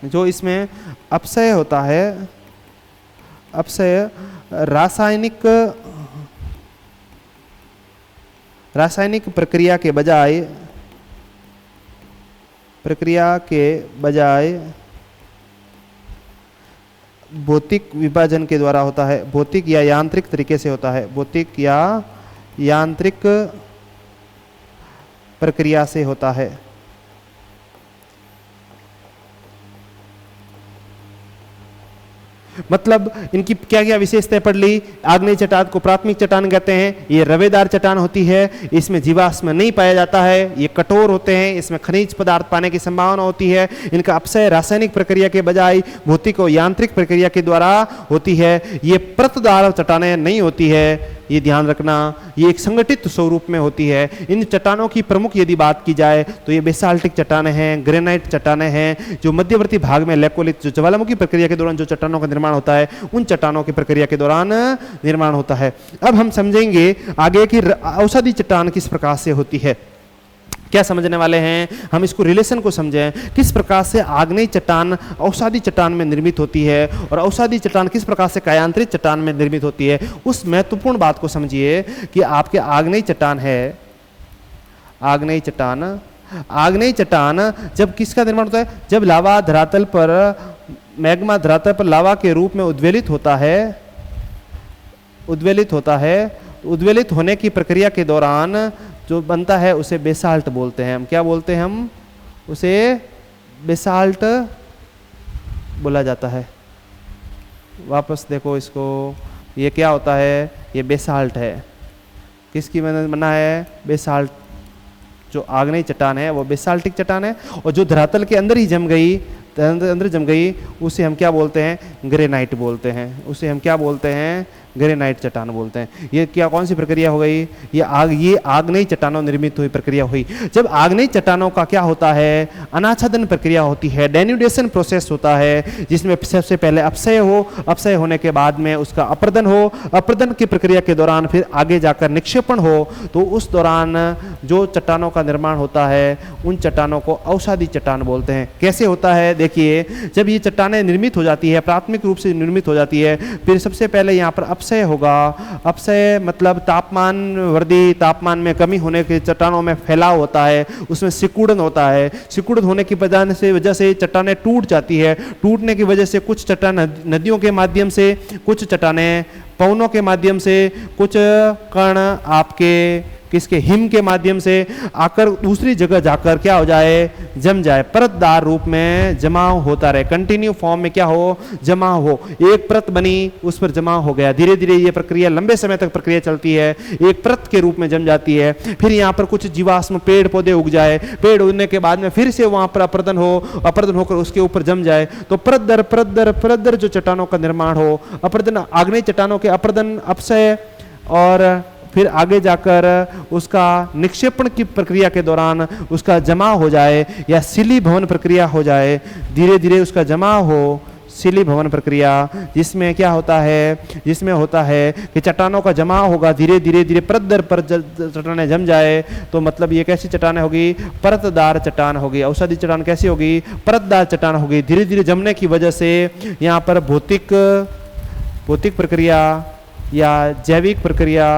A: जो इसमें अपक्षय होता है, अपक्षय रासायनिक प्रक्रिया के बजाय भौतिक विभाजन के द्वारा होता है, भौतिक या यांत्रिक तरीके से होता है, भौतिक या यांत्रिक प्रक्रिया से होता है। मतलब इनकी क्या क्या विशेषताएं पढ़ ली। आग्नेय चट्टान को प्राथमिक चट्टान कहते हैं, ये रवेदार चट्टान होती है, इसमें जीवाश्म नहीं पाया जाता है, ये कठोर होते हैं, इसमें खनिज पदार्थ पाने की संभावना होती है, इनका अपक्षय रासायनिक प्रक्रिया के बजाय भौतिक और यांत्रिक प्रक्रिया के द्वारा होती है, ये परतदार चट्टानें नहीं होती है, ये ध्यान रखना, ये एक संगठित स्वरूप में होती है। इन चट्टानों की प्रमुख यदि बात की जाए तो ये बेसाल्टिक चट्टानें हैं, ग्रेनाइट चट्टानें हैं, जो मध्यवर्ती भाग में लेकोलिथ जो ज्वालामुखी प्रक्रिया के दौरान जो चट्टानों का निर्माण होता है, उन चट्टानों की प्रक्रिया के दौरान निर्माण होता है। अब हम समझेंगे आगे की औषधि चट्टान किस प्रकार से होती है। क्या समझने वाले हैं हम, इसको रिलेशन को समझें, किस प्रकार से आग्नेय चट्टान औषधि चट्टान में निर्मित होती है और औषधि चट्टान किस प्रकार से कायांतरित चट्टान में निर्मित होती है। उस महत्वपूर्ण बात को समझिए कि आपके आग्नेय चट्टान है, आग्नेय चट्टान जब किसका निर्माण होता है, जब लावा धरातल पर, मैग्मा धरातल पर लावा के रूप में उद्वेलित होता है, उद्वेलित होने की प्रक्रिया के दौरान जो बनता है उसे बेसाल्ट बोलते हैं। हम क्या बोलते हैं, हम उसे बेसाल्ट बोला जाता है। वापस देखो इसको, ये क्या होता है, ये बेसाल्ट है, किसकी बना है, बेसाल्ट। जो आग्नेय चट्टान है वो बेसाल्टिक चट्टान है, और जो धरातल के अंदर ही जम गई उसे हम क्या बोलते हैं, ग्रेनाइट बोलते हैं, उसे हम क्या बोलते हैं, ग्रेनाइट चट्टान बोलते हैं। ये क्या, कौन सी प्रक्रिया हो गई, ये आग्नेय चट्टानों निर्मित हुई प्रक्रिया हुई। जब आग्नेय चट्टानों का क्या होता है, अनाच्छादन प्रक्रिया होती है, डेन्यूडेशन प्रोसेस होता है, जिसमें सबसे पहले अपक्षय हो, अपक्षय होने के बाद में उसका अपर्दन हो, अपर्दन की प्रक्रिया के दौरान फिर आगे जाकर निक्षेपण हो, तो उस दौरान जो चट्टानों का निर्माण होता है उन चट्टानों को औषधि चट्टान बोलते हैं। कैसे होता है, देखिए, जब ये चट्टानें निर्मित हो जाती है, प्राथमिक रूप से निर्मित हो जाती है, फिर सबसे पहले यहाँ पर अपक्षय होगा। अपक्षय मतलब तापमान वृद्धि, तापमान में कमी होने के चट्टानों में फैलाव होता है, उसमें सिकुड़न होता है, सिकुड़न होने की वजह से चट्टानें टूट जाती है, टूटने की वजह से कुछ चट्टान नदियों के माध्यम से, कुछ चट्टानें पवनों के माध्यम से, कुछ कण आपके किसके, हिम के माध्यम से आकर दूसरी जगह जाकर क्या हो जाए, जम जाए, परतदार रूप में जमाव होता रहे, कंटिन्यू फॉर्म में क्या हो, जमा हो, एक परत बनी उस पर जमा हो गया, धीरे धीरे ये प्रक्रिया लंबे समय तक प्रक्रिया चलती है, एक परत के रूप में जम जाती है। फिर यहाँ पर कुछ जीवाश्म पेड़ पौधे उग जाए, पेड़ उगने के बाद में फिर से वहां पर अपर्दन हो, अपर्दन होकर उसके ऊपर जम जाए, तो परत दर जो चट्टानों का निर्माण हो, अपर्दन, आग्नेय चट्टानों के अपर्दन, अपक्षय और फिर आगे जाकर उसका निक्षेपण की प्रक्रिया के दौरान उसका जमा हो जाए, या शिली भवन प्रक्रिया हो जाए, धीरे धीरे उसका जमा हो, शिली भवन प्रक्रिया, जिसमें क्या होता है, जिसमें होता है कि चट्टानों का जमा होगा, धीरे धीरे परत दर पर चट्टानें जम जाए, तो मतलब ये कैसी चट्टानें होगी, परतदार चट्टान होगी। औषधि चट्टान कैसी होगी, परतदार चट्टान होगी। धीरे धीरे जमने की वजह से यहाँ पर भौतिक प्रक्रिया या जैविक प्रक्रिया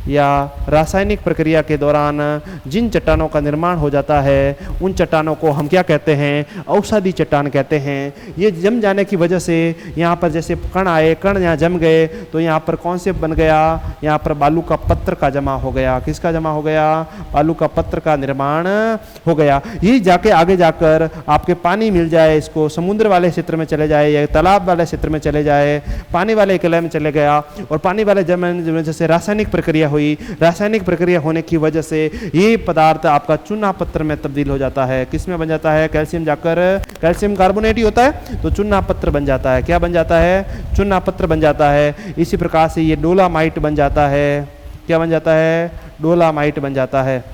A: या रासायनिक प्रक्रिया के दौरान जिन चट्टानों का निर्माण हो जाता है उन चट्टानों को हम क्या कहते हैं, औषधि चट्टान कहते हैं। ये जम जाने की वजह से यहाँ पर जैसे कण आए, कण यहाँ जम गए, तो यहाँ पर कौन से बन गया, यहाँ पर बालू का पत्थर का जमा हो गया। किसका जमा हो गया, बालू का पत्थर का निर्माण हो गया। ये जाके आगे जाकर आपके पानी मिल जाए, इसको समुद्र वाले क्षेत्र में चले जाए या तालाब वाले क्षेत्र में चले जाए, पानी वाले इलाके में चले गया, और पानी वाले जमने जैसे रासायनिक प्रक्रिया हुई, रासायनिक प्रक्रिया होने की वजह से ये पदार्थ आपका चूना पत्थर में तब्दील हो जाता है। किस में बन जाता है, कैल्शियम जाकर कैल्शियम कार्बोनेट ही होता है तो चूना पत्थर बन जाता है। क्या बन जाता है, चूना पत्थर बन जाता है। इसी प्रकार से ये डोलामाइट बन जाता है। क्या बन जाता है, डोलामाइट बन जाता है।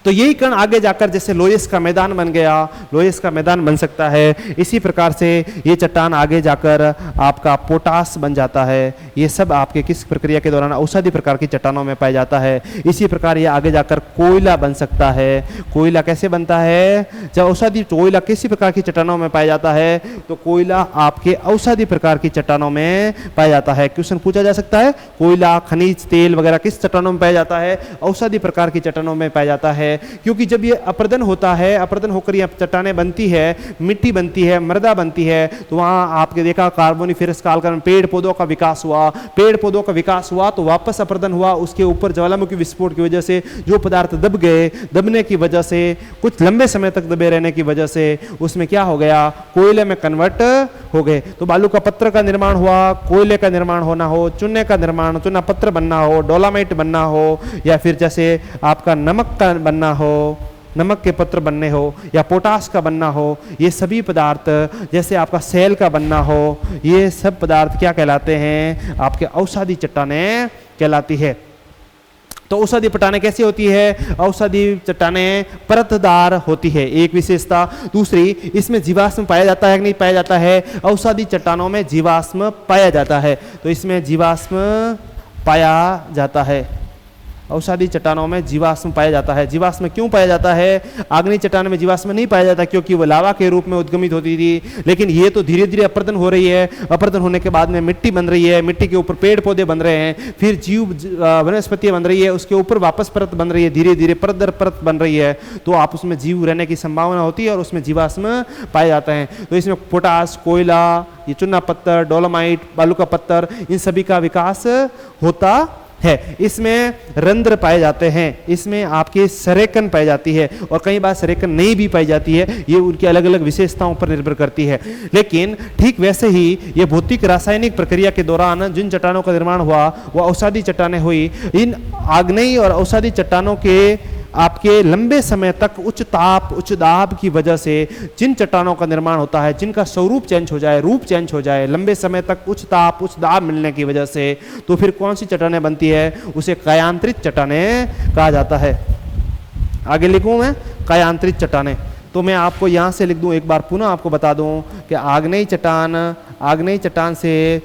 A: तो यही कण आगे जाकर जैसे लोयस का मैदान बन गया, लोयस का मैदान बन सकता है। इसी प्रकार से ये चट्टान आगे जाकर आपका पोटास बन जाता है। ये सब आपके किस प्रक्रिया के दौरान, औषधि प्रकार की चट्टानों में पाया जाता है। इसी प्रकार ये आगे जाकर कोयला बन सकता है। कोयला कैसे बनता है, जब औषधि कोयला किसी प्रकार की चट्टानों में पाया जाता है तो कोयला आपके औषधि प्रकार की चट्टानों में पाया जाता है। क्वेश्चन पूछा जा सकता है, कोयला, खनिज तेल वगैरह किस चट्टानों में पाया जाता है, औषधि प्रकार की चट्टानों में पाया जाता है। जाता है, क्योंकि जब ये अपर्दन होता है, अपर्दन होकर ये चट्टानें बनती है, मिट्टी बनती है, मृदा बनती है, तो वहाँ आपके देखा कार्बोनिफेरस काल का पेड़ पौधों का विकास हुआ, पेड़ पौधों का विकास हुआ तो वापस अपर्दन हुआ, उसके ऊपर ज्वालामुखी विस्फोट की वजह से जो पदार्थ दब गए, दबने की वजह से, कुछ लंबे समय तक दबे रहने की वजह से उसमें क्या हो गया, कोयले में कन्वर्ट हो गए। तो बालू का पत्थर का निर्माण हुआ, कोयले का निर्माण होना हो, चूने का निर्माण, चूना पत्थर बनना हो, डोलामाइट बनना हो, या फिर जैसे आपका नमक का बनना हो, नमक के पत्र बनने हो, या पोटास का बनना हो, ये सभी पदार्थ, जैसे आपका सेल का बनना हो, ये सब पदार्थ क्या कहलाते हैं, आपके औषधि चट्टानें कहलाती है। तो औषधि चट्टानें कैसी होती है, औषधि चट्टानें परतदार होती है, एक विशेषता। दूसरी, इसमें जीवाश्म पाया जाता है कि नहीं पाया जाता है, औषधि चट्टानों में जीवाश्म पाया जाता है, तो इसमें जीवाश्म पाया जाता है, औषधि चट्टानों में जीवाश्म पाया जाता है। जीवाश्म क्यों पाया जाता है, आग्नेय चट्टान में जीवाश्म नहीं पाया जाता क्योंकि वो लावा के रूप में उद्गमित होती थी, लेकिन ये तो धीरे धीरे अपर्दन हो रही है, अपर्दन होने के बाद में मिट्टी बन रही है, मिट्टी के ऊपर पेड़ पौधे बन रहे हैं, फिर जीव वनस्पतियां बन रही है, उसके ऊपर वापस परत बन रही है, धीरे धीरे परत दर परत बन रही है, तो आप उसमें जीव रहने की संभावना होती है और उसमें जीवाश्म पाए जाते हैं। तो इसमें पोटास, कोयला, ये चूना पत्थर, डोलोमाइट, बालू का पत्थर, इन सभी का विकास होता है। इसमें रंध्र पाए जाते हैं, इसमें आपके सरेकन पाई जाती है, और कई बार सरेकन नहीं भी पाई जाती है, ये उनकी अलग अलग विशेषताओं पर निर्भर करती है। लेकिन ठीक वैसे ही ये भौतिक रासायनिक प्रक्रिया के दौरान जिन चट्टानों का निर्माण हुआ वो औषधि चट्टानें हुई। इन आग्नेय और औषधि चट्टानों के आपके लंबे समय तक उच्च ताप, उच्च दाब की वजह से जिन चट्टानों का निर्माण होता है, जिनका स्वरूप चेंज हो जाए, रूप चेंज हो जाए, लंबे समय तक उच्च ताप, उच्च दाब मिलने की वजह से, तो फिर कौन सी चट्टानें बनती है, उसे कायांतरित चट्टानें कहा जाता है। आगे लिखूं मैं, कायांतरित चट्टानें। तो मैं आपको यहाँ से लिख दूं, एक बार पुनः आपको बता दूं कि आग्नेय चट्टान, आग्नेय चट्टान से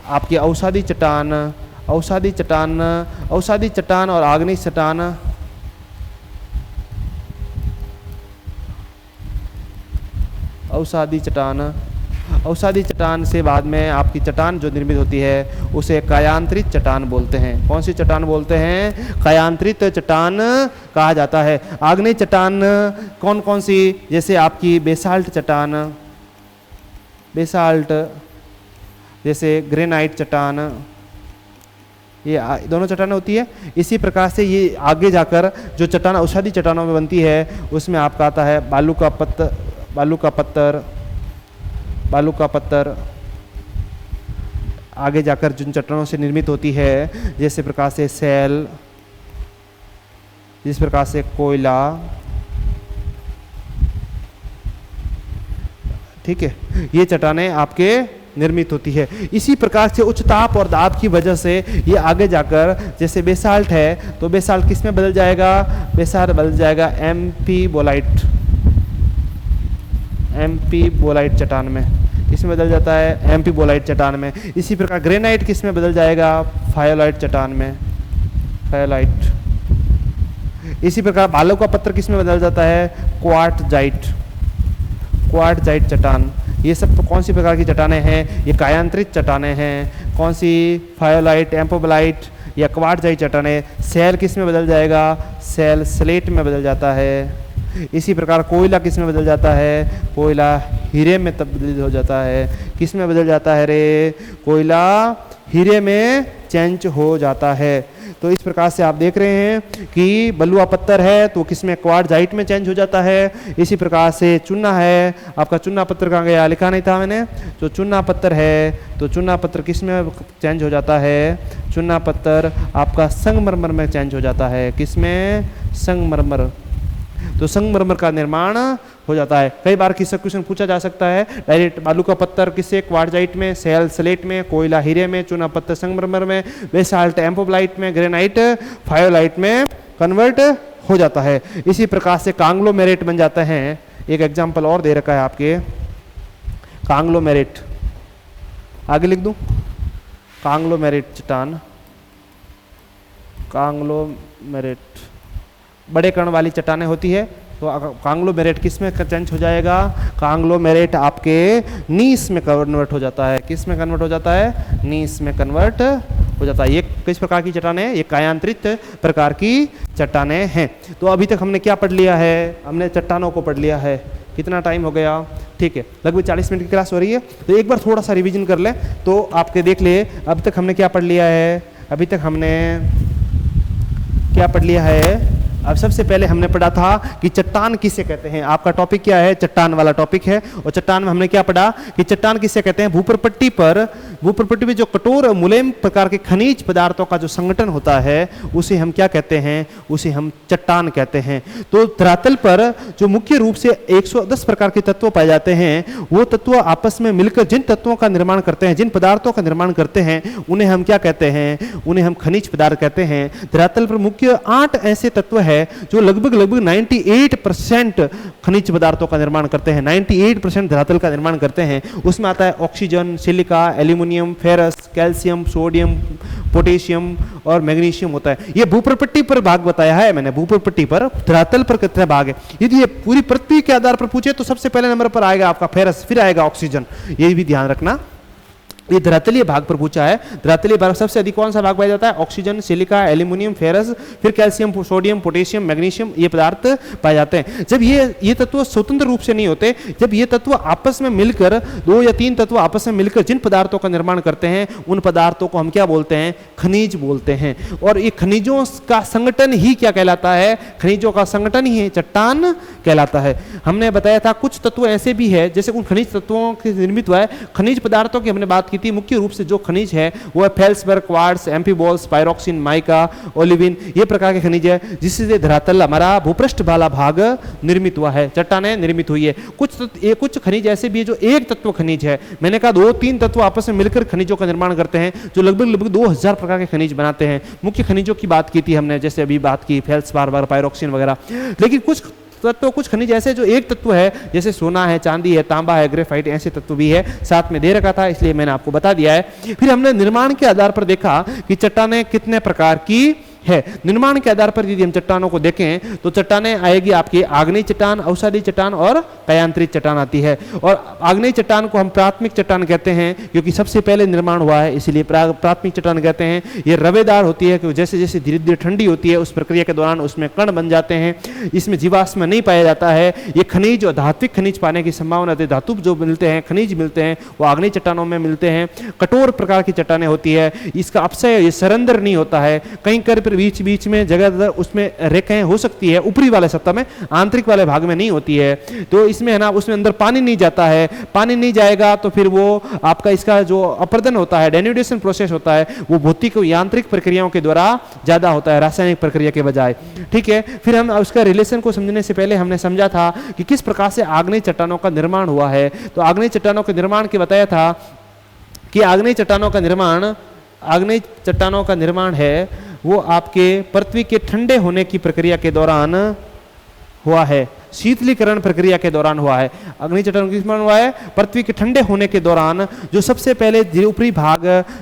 A: आपकी औषधि चट्टान, औषधि चट्टान, औषधि चट्टान और आग्नेय चट्टान, औषधि चट्टान, औषधि चट्टान से बाद में आपकी चट्टान जो निर्मित होती है उसे कायांतरित चट्टान बोलते हैं। कौन सी चट्टान बोलते हैं, कायांतरित चट्टान कहा जाता है। आग्नेय चट्टान कौन कौन सी, जैसे आपकी बेसाल्ट चट्टान, बेसाल्ट, जैसे ग्रेनाइट चट्टान, ये दोनों चट्टानें होती है। इसी प्रकार से ये आगे जाकर जो चट्टान औषधि चट्टानों में बनती है उसमें आपका आता है बालू का पत्थर, बालू का पत्थर, बालू का पत्थर। आगे जाकर जिन चट्टानों से निर्मित होती है, जैसे प्रकार से सेल, जिस प्रकार से कोयला, ठीक है, ये चट्टानें आपके निर्मित होती है। इसी प्रकार से उच्च ताप और दाब की वजह से ये आगे जाकर, जैसे बेसाल्ट है तो बेसाल्ट किस में बदल जाएगा, बेसाल्ट बदल जाएगा एमपी बोलाइट, एमपी बोलाइट चट्टान में, किसमें बदल जाता है, एमपी बोलाइट चट्टान में। इसी प्रकार ग्रेनाइट किसमें बदल जाएगा, फायोलाइट चट्टान में, फायोलाइट। इसी प्रकार बालू का पत्थर किसमें बदल जाता है, क्वार्टजाइट, क्वार्टजाइट चट्टान। ये सब कौन सी प्रकार की चट्टानें हैं, ये कायांतरित चट्टानें हैं। कौन सी, फायोलाइट, एम्पोबलाइट या क्वार्टजाइट चट्टानें। सेल किसमें बदल जाएगा, सेल स्लेट में बदल जाता है। इसी प्रकार कोयला किस में बदल जाता है, कोयला हीरे में तब्दील हो जाता है। किस में बदल जाता है रे, कोयला हीरे में चेंज हो जाता है। तो इस प्रकार से आप देख रहे हैं कि बलुआ पत्थर है तो किस में, क्वार्टजाइट में चेंज हो जाता है। इसी प्रकार से चूना है, आपका चूना पत्थर कहाँ गया, लिखा नहीं था मैंने। तो चूना पत्थर है तो चूना पत्थर किस में चेंज हो जाता है, चूना पत्थर आपका संगमरमर में चेंज हो जाता है। किस में, संगमरमर। तो संगमरमर का निर्माण हो जाता है। कई बार किससे क्वेश्चन पूछा जा सकता है डायरेक्ट, बालू का पत्थर किससे, क्वार्टजाइट में, सेल स्लेट में, कोयला हीरे में, चूना पत्थर संगमरमर में, बेसाल्ट एम्पोबलाइट में, ग्रेनाइट फायोलाइट में कन्वर्ट हो जाता है। इसी प्रकार से कांग्लोमेरेट बन जाते हैं। एक एग्जाम्पल और दे रखा है आपके, कांग्लोमेरेट, आगे लिख दूं, कांग्लोमेरेट चट्टान, कांग्लोमेरेट बड़े कण वाली चट्टानें होती है। तो कांग्लोमेरेट किस में चेंज हो जाएगा, कांग्लोमेरेट आपके नीस में कन्वर्ट हो जाता है। किस में कन्वर्ट हो जाता है, नीस में कन्वर्ट हो जाता है। ये किस प्रकार की चट्टानें हैं? ये कायांतरित प्रकार की चट्टानें हैं। तो अभी तक हमने क्या पढ़ लिया है? हमने चट्टानों को पढ़ लिया है। कितना टाइम हो गया? ठीक है, लगभग 40 मिनट की क्लास हो रही है। तो एक बार थोड़ा सा रिवीजन कर लें तो आपके देख लिए अब तक हमने क्या पढ़ लिया है। अभी तक हमने क्या पढ़ लिया है? अब सबसे पहले हमने पढ़ा था कि चट्टान किसे कहते हैं। आपका टॉपिक क्या है? चट्टान वाला टॉपिक है। और चट्टान में हमने क्या पढ़ा कि चट्टान किसे कहते हैं? भूप्रपट्टी में जो कठोर और मुलायम प्रकार के खनिज पदार्थों का जो संगठन होता है उसे हम क्या कहते हैं? उसे हम चट्टान कहते हैं। तो धरातल पर जो मुख्य रूप से 110 प्रकार के तत्व पाए जाते हैं, वो तत्व आपस में मिलकर जिन तत्वों का निर्माण करते हैं, जिन पदार्थों का निर्माण करते हैं, उन्हें हम क्या कहते हैं? उन्हें हम खनिज पदार्थ कहते हैं। धरातल पर मुख्य 8 ऐसे तत्व है जो लगभग 98% खनिज पदार्थों का निर्माण करते हैं। 98% धरातल का निर्माण करते हैं। उसमें आता है oxygen, silica, aluminium, ferrous, calcium, sodium, potassium और मैग्नीशियम होता है। ये भूप्रपट्टी पर भाग बताया है मैंने। भूप्रपट्टी पर धरातल पर कितने भाग है? यदि ये पूरी पृथ्वी के आधार पर पूछे तो सबसे पहले नंबर पर आएगा आपका फेरस, फिर आएगा ऑक्सीजन। ये भी ध्यान रखना। ये धरातलीय भाग पर पूछा है। धरातलीय भाग सबसे अधिक कौन सा भाग पाया जाता है? ऑक्सीजन, सिलिका, एल्यूमिनियम, फेरस, फिर कैल्शियम, सोडियम, पोटेशियम, मैग्नीशियम, ये पदार्थ पाए जाते हैं। जब ये तत्व स्वतंत्र रूप से नहीं होते, जब ये तत्व आपस में मिलकर 2 या 3 तत्व आपस में मिलकर जिन पदार्थों का निर्माण करते हैं, उन पदार्थों को हम क्या बोलते हैं? खनिज बोलते हैं। और ये खनिजों का संगठन ही क्या कहलाता है? खनिजों का संगठन ही चट्टान कहलाता है। हमने बताया था कुछ तत्व ऐसे भी है जैसे उन खनिज तत्वों के निर्मित हुआ है। खनिज पदार्थों की हमने बात की थी। मुख्य रूप से जो खनिज है वो है फेल्सबर्ग, क्वार्ट्ज, एम्फीबॉल्स, पायरोक्सिन, माइका, ओलिविन, ये प्रकार के खनिज है जिससे धरातल हमारा भूपृष्ठ वाला भाग निर्मित हुआ है, चट्टानें निर्मित हुई है। कुछ खनिज ऐसे भी है जो एक तत्व खनिज है। मैंने कहा 2-3 तत्व आपस में मिलकर खनिजों का निर्माण करते हैं जो लगभग 2000 प्रकार के खनिज बनाते हैं। मुख्य खनिजों की बात की थी हमने, जैसे अभी बात की फेल्सबर्ग, पायरोक्सिन वगैरह। लेकिन कुछ खनिज ऐसे जो एक तत्व है, जैसे सोना है, चांदी है, तांबा है, ग्रेफाइट, ऐसे तत्व भी है। साथ में दे रखा था इसलिए मैंने आपको बता दिया है। फिर हमने निर्माण के आधार पर देखा कि चट्टानें कितने प्रकार की है। निर्माण के आधार पर यदि हम चट्टानों को देखें तो चट्टानें आएगी आपकी आग्नेय चट्टान, अवसादी चट्टान और कायांतरित चट्टान आती है। और आग्नेय चट्टान को हम प्राथमिक चट्टान कहते हैं क्योंकि सबसे पहले निर्माण हुआ है, इसलिए प्राथमिक चट्टान कहते हैं। ये रवेदार होती है क्योंकि जैसे जैसे धीरे धीरे ठंडी होती है उस प्रक्रिया के दौरान उसमें कण बन जाते हैं। इसमें जीवाश्म नहीं पाया जाता है। ये खनिज और धात्विक खनिज पाने की संभावना है। धातु जो मिलते हैं, खनिज मिलते हैं, वो आग्नेय चट्टानों में मिलते हैं। कठोर प्रकार की चट्टानें होती है। इसका अपक्षय, ये सरंध्र नहीं होता है। कहीं कर बीच बीच में जगह उसमें रेखाएं हो सकती है, ऊपरी वाले सतह में, आंतरिक वाले भाग में नहीं होती है। तो इसमें है ना, उसमें अंदर पानी नहीं जाता है। पानी नहीं जाएगा तो फिर वो आपका इसका जो अपर्दन होता है, डेन्यूडेशन प्रोसेस होता है, वो भौतिक यांत्रिक प्रक्रियाओं के द्वारा ज्यादा होता है रासायनिक प्रक्रिया के बजाय। ठीक है, फिर हम उसका रिलेशन को समझने से पहले हमने समझा था कि किस प्रकार से आग्नेय चट्टानों का निर्माण हुआ है। तो आग्नेय चट्टानों के निर्माण के बताया था कि आग्नेय चट्टानों का निर्माण है वो आपके पृथ्वी के ठंडे होने की प्रक्रिया के दौरान हुआ है, शीतलीकरण प्रक्रिया के दौरान हुआ है। अग्नि चट्टान का निर्माण हुआ है पृथ्वी के ठंडे होने के दौरान। जो सबसे पहले ऊपरी भाग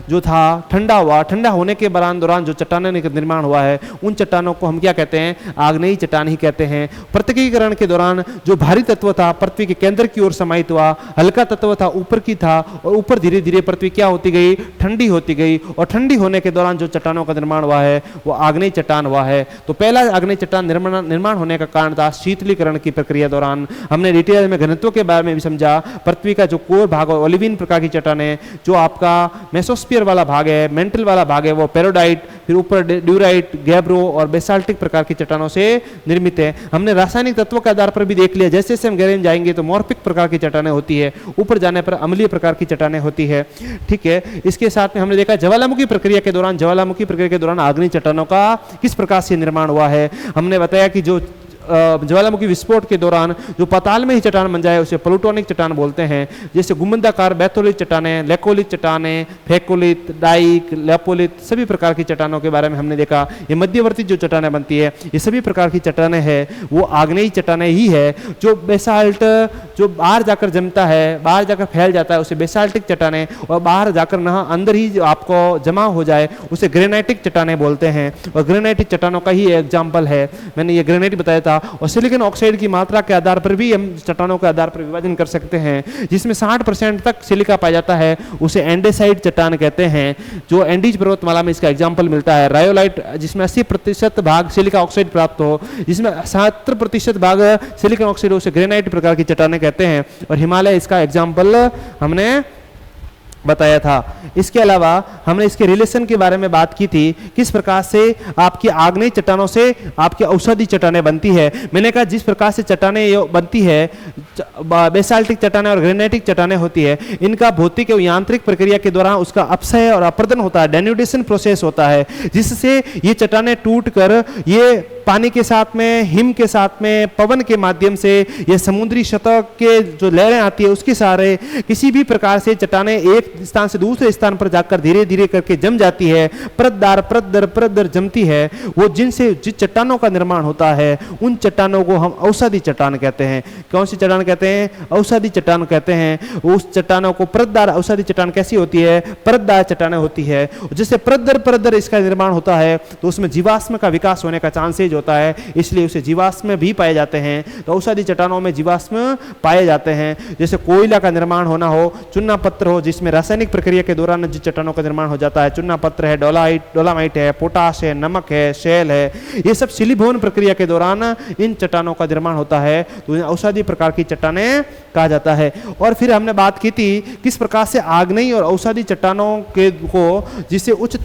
A: जो था ठंडा हुआ, ठंडा होने के दौरान जो चट्टानों का निर्माण हुआ है, उन चट्टानों को हम क्या कहते हैं? आग्नेयी चट्टान ही कहते हैं। पृथक्कीकरण के दौरान जो भारी तत्व था पृथ्वी के केंद्र की ओर समाहित हुआ, हल्का तत्व था ऊपर की था, और ऊपर धीरे धीरे पृथ्वी क्या होती गई? ठंडी होती गई। और ठंडी होने के दौरान जो चट्टानों का निर्माण हुआ है वो आग्नेयी चट्टान हुआ है। तो पहला आग्नेयी चट्टान निर्माण होने का कारण था शीतलीकरण की प्रक्रिया दौरान। हमने डिटेल में घनत्व के बारे में भी समझा। पृथ्वी का जो कोर भाग और ओलिविन प्रकार की चट्टानें, जो आपका मेसोस्फीयर वाला भाग है, मेंटल वाला भाग है, वो पेरोडाइट, फिर ऊपर ड्यूराइट, गैब्रो और बेसाल्टिक प्रकार की चट्टानों से निर्मित है। हमने रासायनिक तत्वों के आधार पर भी देख लिया। जैसे जैसे हम गहराई में जाएंगे तो मॉर्फिक प्रकार की चट्टानें होती है, ऊपर जाने पर अम्लीय प्रकार की चट्टानें होती है। ठीक है, इसके साथ में हमने देखा ज्वालामुखी प्रक्रिया के दौरान आग्नेय चट्टानों का किस प्रकार से निर्माण हुआ है। हमने बताया कि जो ज्वालामुखी विस्फोट के दौरान जो पाताल में ही चट्टान बन जाए उसे प्लूटोनिक चट्टान बोलते हैं। जैसे गुंबदाकार बैथोलित चट्टानें, लेकोलित चट्टानें, फेकोलित, डाइक, लेपोलित, सभी प्रकार की चट्टानों के बारे में हमने देखा। ये मध्यवर्ती जो चट्टानें बनती है, ये सभी प्रकार की चट्टानें हैं वो आग्नेयी चट्टानें ही है। जो बेसाल्ट जो बाहर जाकर जमता है, बाहर जाकर फैल जाता है, उसे बेसाल्टिक चट्टानें, और बाहर जाकर ना अंदर ही जो आपको जमा हो जाए उसे ग्रेनाइटिक चट्टानें बोलते हैं। और ग्रेनाइटिक चट्टानों का ही एग्जाम्पल है, मैंने ये ग्रेनाइट बताया था। और सिलिकॉन ऑक्साइड की मात्रा के आधार पर भी हम चट्टानों के आधार पर विभाजन कर सकते हैं, जिसमें 60% तक सिलिका पाया जाता है, उसे एंडेसाइट चट्टान कहते हैं, जो एंडीज पर्वतमाला में इसका एग्जाम्पल मिलता है। रायोलाइट जिसमें 80% भाग सिलिका ऑक्साइड प्राप्त हो, जिसमें 70% भाग सिलिकॉन ऑक्साइड, उसे ग्रेनाइट प्रकार की चट्टानें कहते हैं। और हिमालय इसका एग्जाम्पल हमने बताया था। इसके अलावा हमने इसके रिलेशन के बारे में बात की थी, किस प्रकार से आपकी आग्नेय चट्टानों से आपकी औषधि चट्टानें बनती है। मैंने कहा जिस प्रकार से चट्टानें बनती है, बेसाल्टिक चट्टानें और ग्रेनाइटिक चट्टानें होती है, इनका भौतिक और यांत्रिक प्रक्रिया के दौरान उसका अपक्षय और अपरदन होता है, डेन्यूडेशन प्रोसेस होता है, जिससे ये चट्टानें टूटकर ये पानी के साथ में, हिम के साथ में, पवन के माध्यम से, ये समुद्री सतह के जो लहरें आती है उसके सहारे किसी भी प्रकार से चट्टानें एक स्थान से दूसरे स्थान पर जाकर धीरे धीरे करके जम जाती है, परत दर जमती है। वो जिनसे जिस चट्टानों का निर्माण होता है उन चट्टानों को हम औषधि चट्टान कहते हैं। कौन सी चट्टान कहते हैं? औषधि चट्टान कहते हैं। उस चट्टानों को परतदार औषधि चट्टान कैसी होती है? परतदार चट्टानें होती है। जिससे परत दर इसका निर्माण होता है तो उसमें जीवाश्म का विकास होने का चांसेज होता है, इसलिए उसे जीवाश्म भी पाए जाते हैं। तो औषधि चट्टानों में जीवाश्म पाए जाते हैं। जैसे कोयला का निर्माण होना हो, चूना पत्थर हो, जिसमें रासायनिक प्रक्रिया के दौरान जिस चट्टानों का निर्माण हो जाता है, चूना पत्थर है, डोलामाइट है, पोटाश है, नमक है, शैल है, ये सब शिलीभवन प्रक्रिया के दौरान इन चट्टानों का निर्माण होता है, तो औषधि प्रकार की चट्टानें कहा जाता है। और फिर हमने बात की थी किस प्रकार से आग्नेय और औषधि चट्टानों के को जिससे उच्च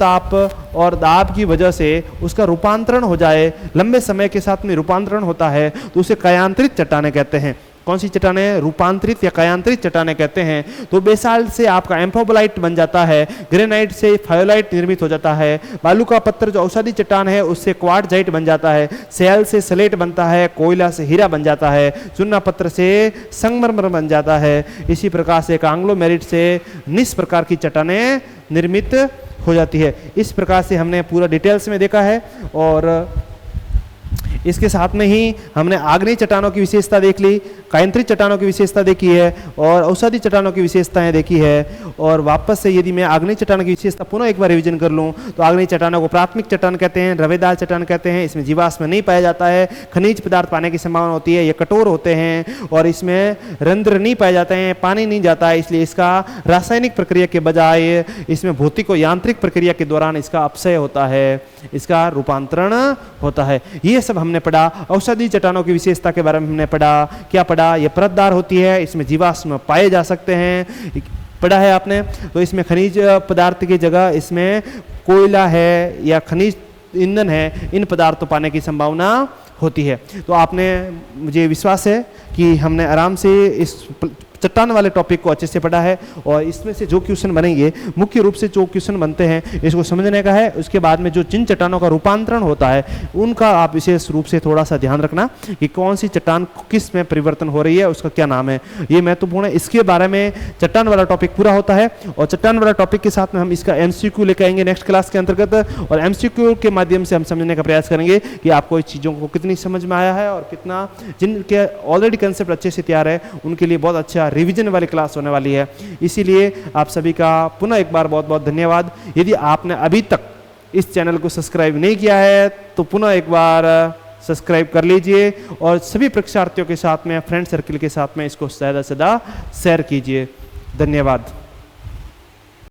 A: ताप और दाब की वजह से उसका रूपांतरण हो जाए, लंबे समय के साथ में रूपांतरण होता है, तो उसे कयांतरित चट्टानें कहते हैं। कौन सी चट्टानें? रूपांतरित या कयांतरित चट्टानें कहते हैं। तो बेसाल्ट से आपका एम्फोबोलाइट बन जाता है, ग्रेनाइट से फायोलाइट निर्मित हो जाता है, बालू का पत्थर जो औषधि चट्टान है उससे क्वार्ट्जाइट बन जाता है, शैल से स्लेट बनता है, कोयला से हीरा बन जाता है, चूना पत्थर से संगमरमर बन जाता है। इसी प्रकार से कांग्लोमेरिट से निस प्रकार की चट्टानें निर्मित हो जाती है। इस प्रकार से हमने पूरा डिटेल्स में देखा है और इसके साथ में ही हमने आग्नेय चट्टानों की विशेषता देख ली, कयांतरित चट्टानों की विशेषता देखी है और औषधि चट्टानों की विशेषताएं देखी है। और वापस से यदि मैं आग्नेय चट्टानों की विशेषता पुनः एक बार रिवीजन कर लूं तो आग्नेय चट्टानों को प्राथमिक चट्टान कहते हैं, रवेदार चट्टान कहते हैं। इसमें जीवाश्म नहीं पाया जाता है, खनिज पदार्थ पाने की संभावना होती है, ये कठोर होते हैं और इसमें रंध्र नहीं पाए जाते हैं, पानी नहीं जाता है, इसलिए इसका रासायनिक प्रक्रिया के बजाय इसमें भौतिक और यांत्रिक प्रक्रिया के दौरान इसका अपक्षय होता है, इसका रूपांतरण होता है। ये सब हमने पढ़ा। औषधि चट्टानों की विशेषता के बारे में हमने पढ़ा। क्या पढ़ा? ये परतदार होती है, इसमें जीवाश्म पाए जा सकते हैं, पढ़ा है आपने। तो इसमें खनिज पदार्थ की जगह इसमें कोयला है या खनिज ईंधन है, इन पदार्थों पाने की संभावना होती है। तो आपने, मुझे विश्वास है कि हमने आराम से इस चट्टान वाले टॉपिक को अच्छे से पढ़ा है और इसमें से जो क्वेश्चन बनेंगे, मुख्य रूप से जो क्वेश्चन बनते हैं इसको समझने का है। उसके बाद में जो जिन चट्टानों का रूपांतरण होता है उनका आप विशेष रूप से थोड़ा सा ध्यान रखना कि कौन सी चट्टान किस में परिवर्तन हो रही है, उसका क्या नाम है, ये महत्वपूर्ण है। इसके बारे में चट्टान वाला टॉपिक पूरा होता है और चट्टान वाला टॉपिक के साथ में हम इसका MCQ लेकर आएंगे नेक्स्ट क्लास के अंतर्गत और MCQ के माध्यम से हम समझने का प्रयास करेंगे कि आपको इस चीज़ों को कितनी समझ में आया है और कितना, जिनके ऑलरेडी कंसेप्ट अच्छे से तैयार है उनके लिए बहुत अच्छा रिवीजन वाली क्लास होने वाली है। इसीलिए आप सभी का पुनः एक बार बहुत बहुत धन्यवाद। यदि आपने अभी तक इस चैनल को सब्सक्राइब नहीं किया है तो पुनः एक बार सब्सक्राइब कर लीजिए और सभी परीक्षार्थियों के साथ में, फ्रेंड सर्किल के साथ में इसको ज़्यादा से ज़्यादा शेयर कीजिए। धन्यवाद।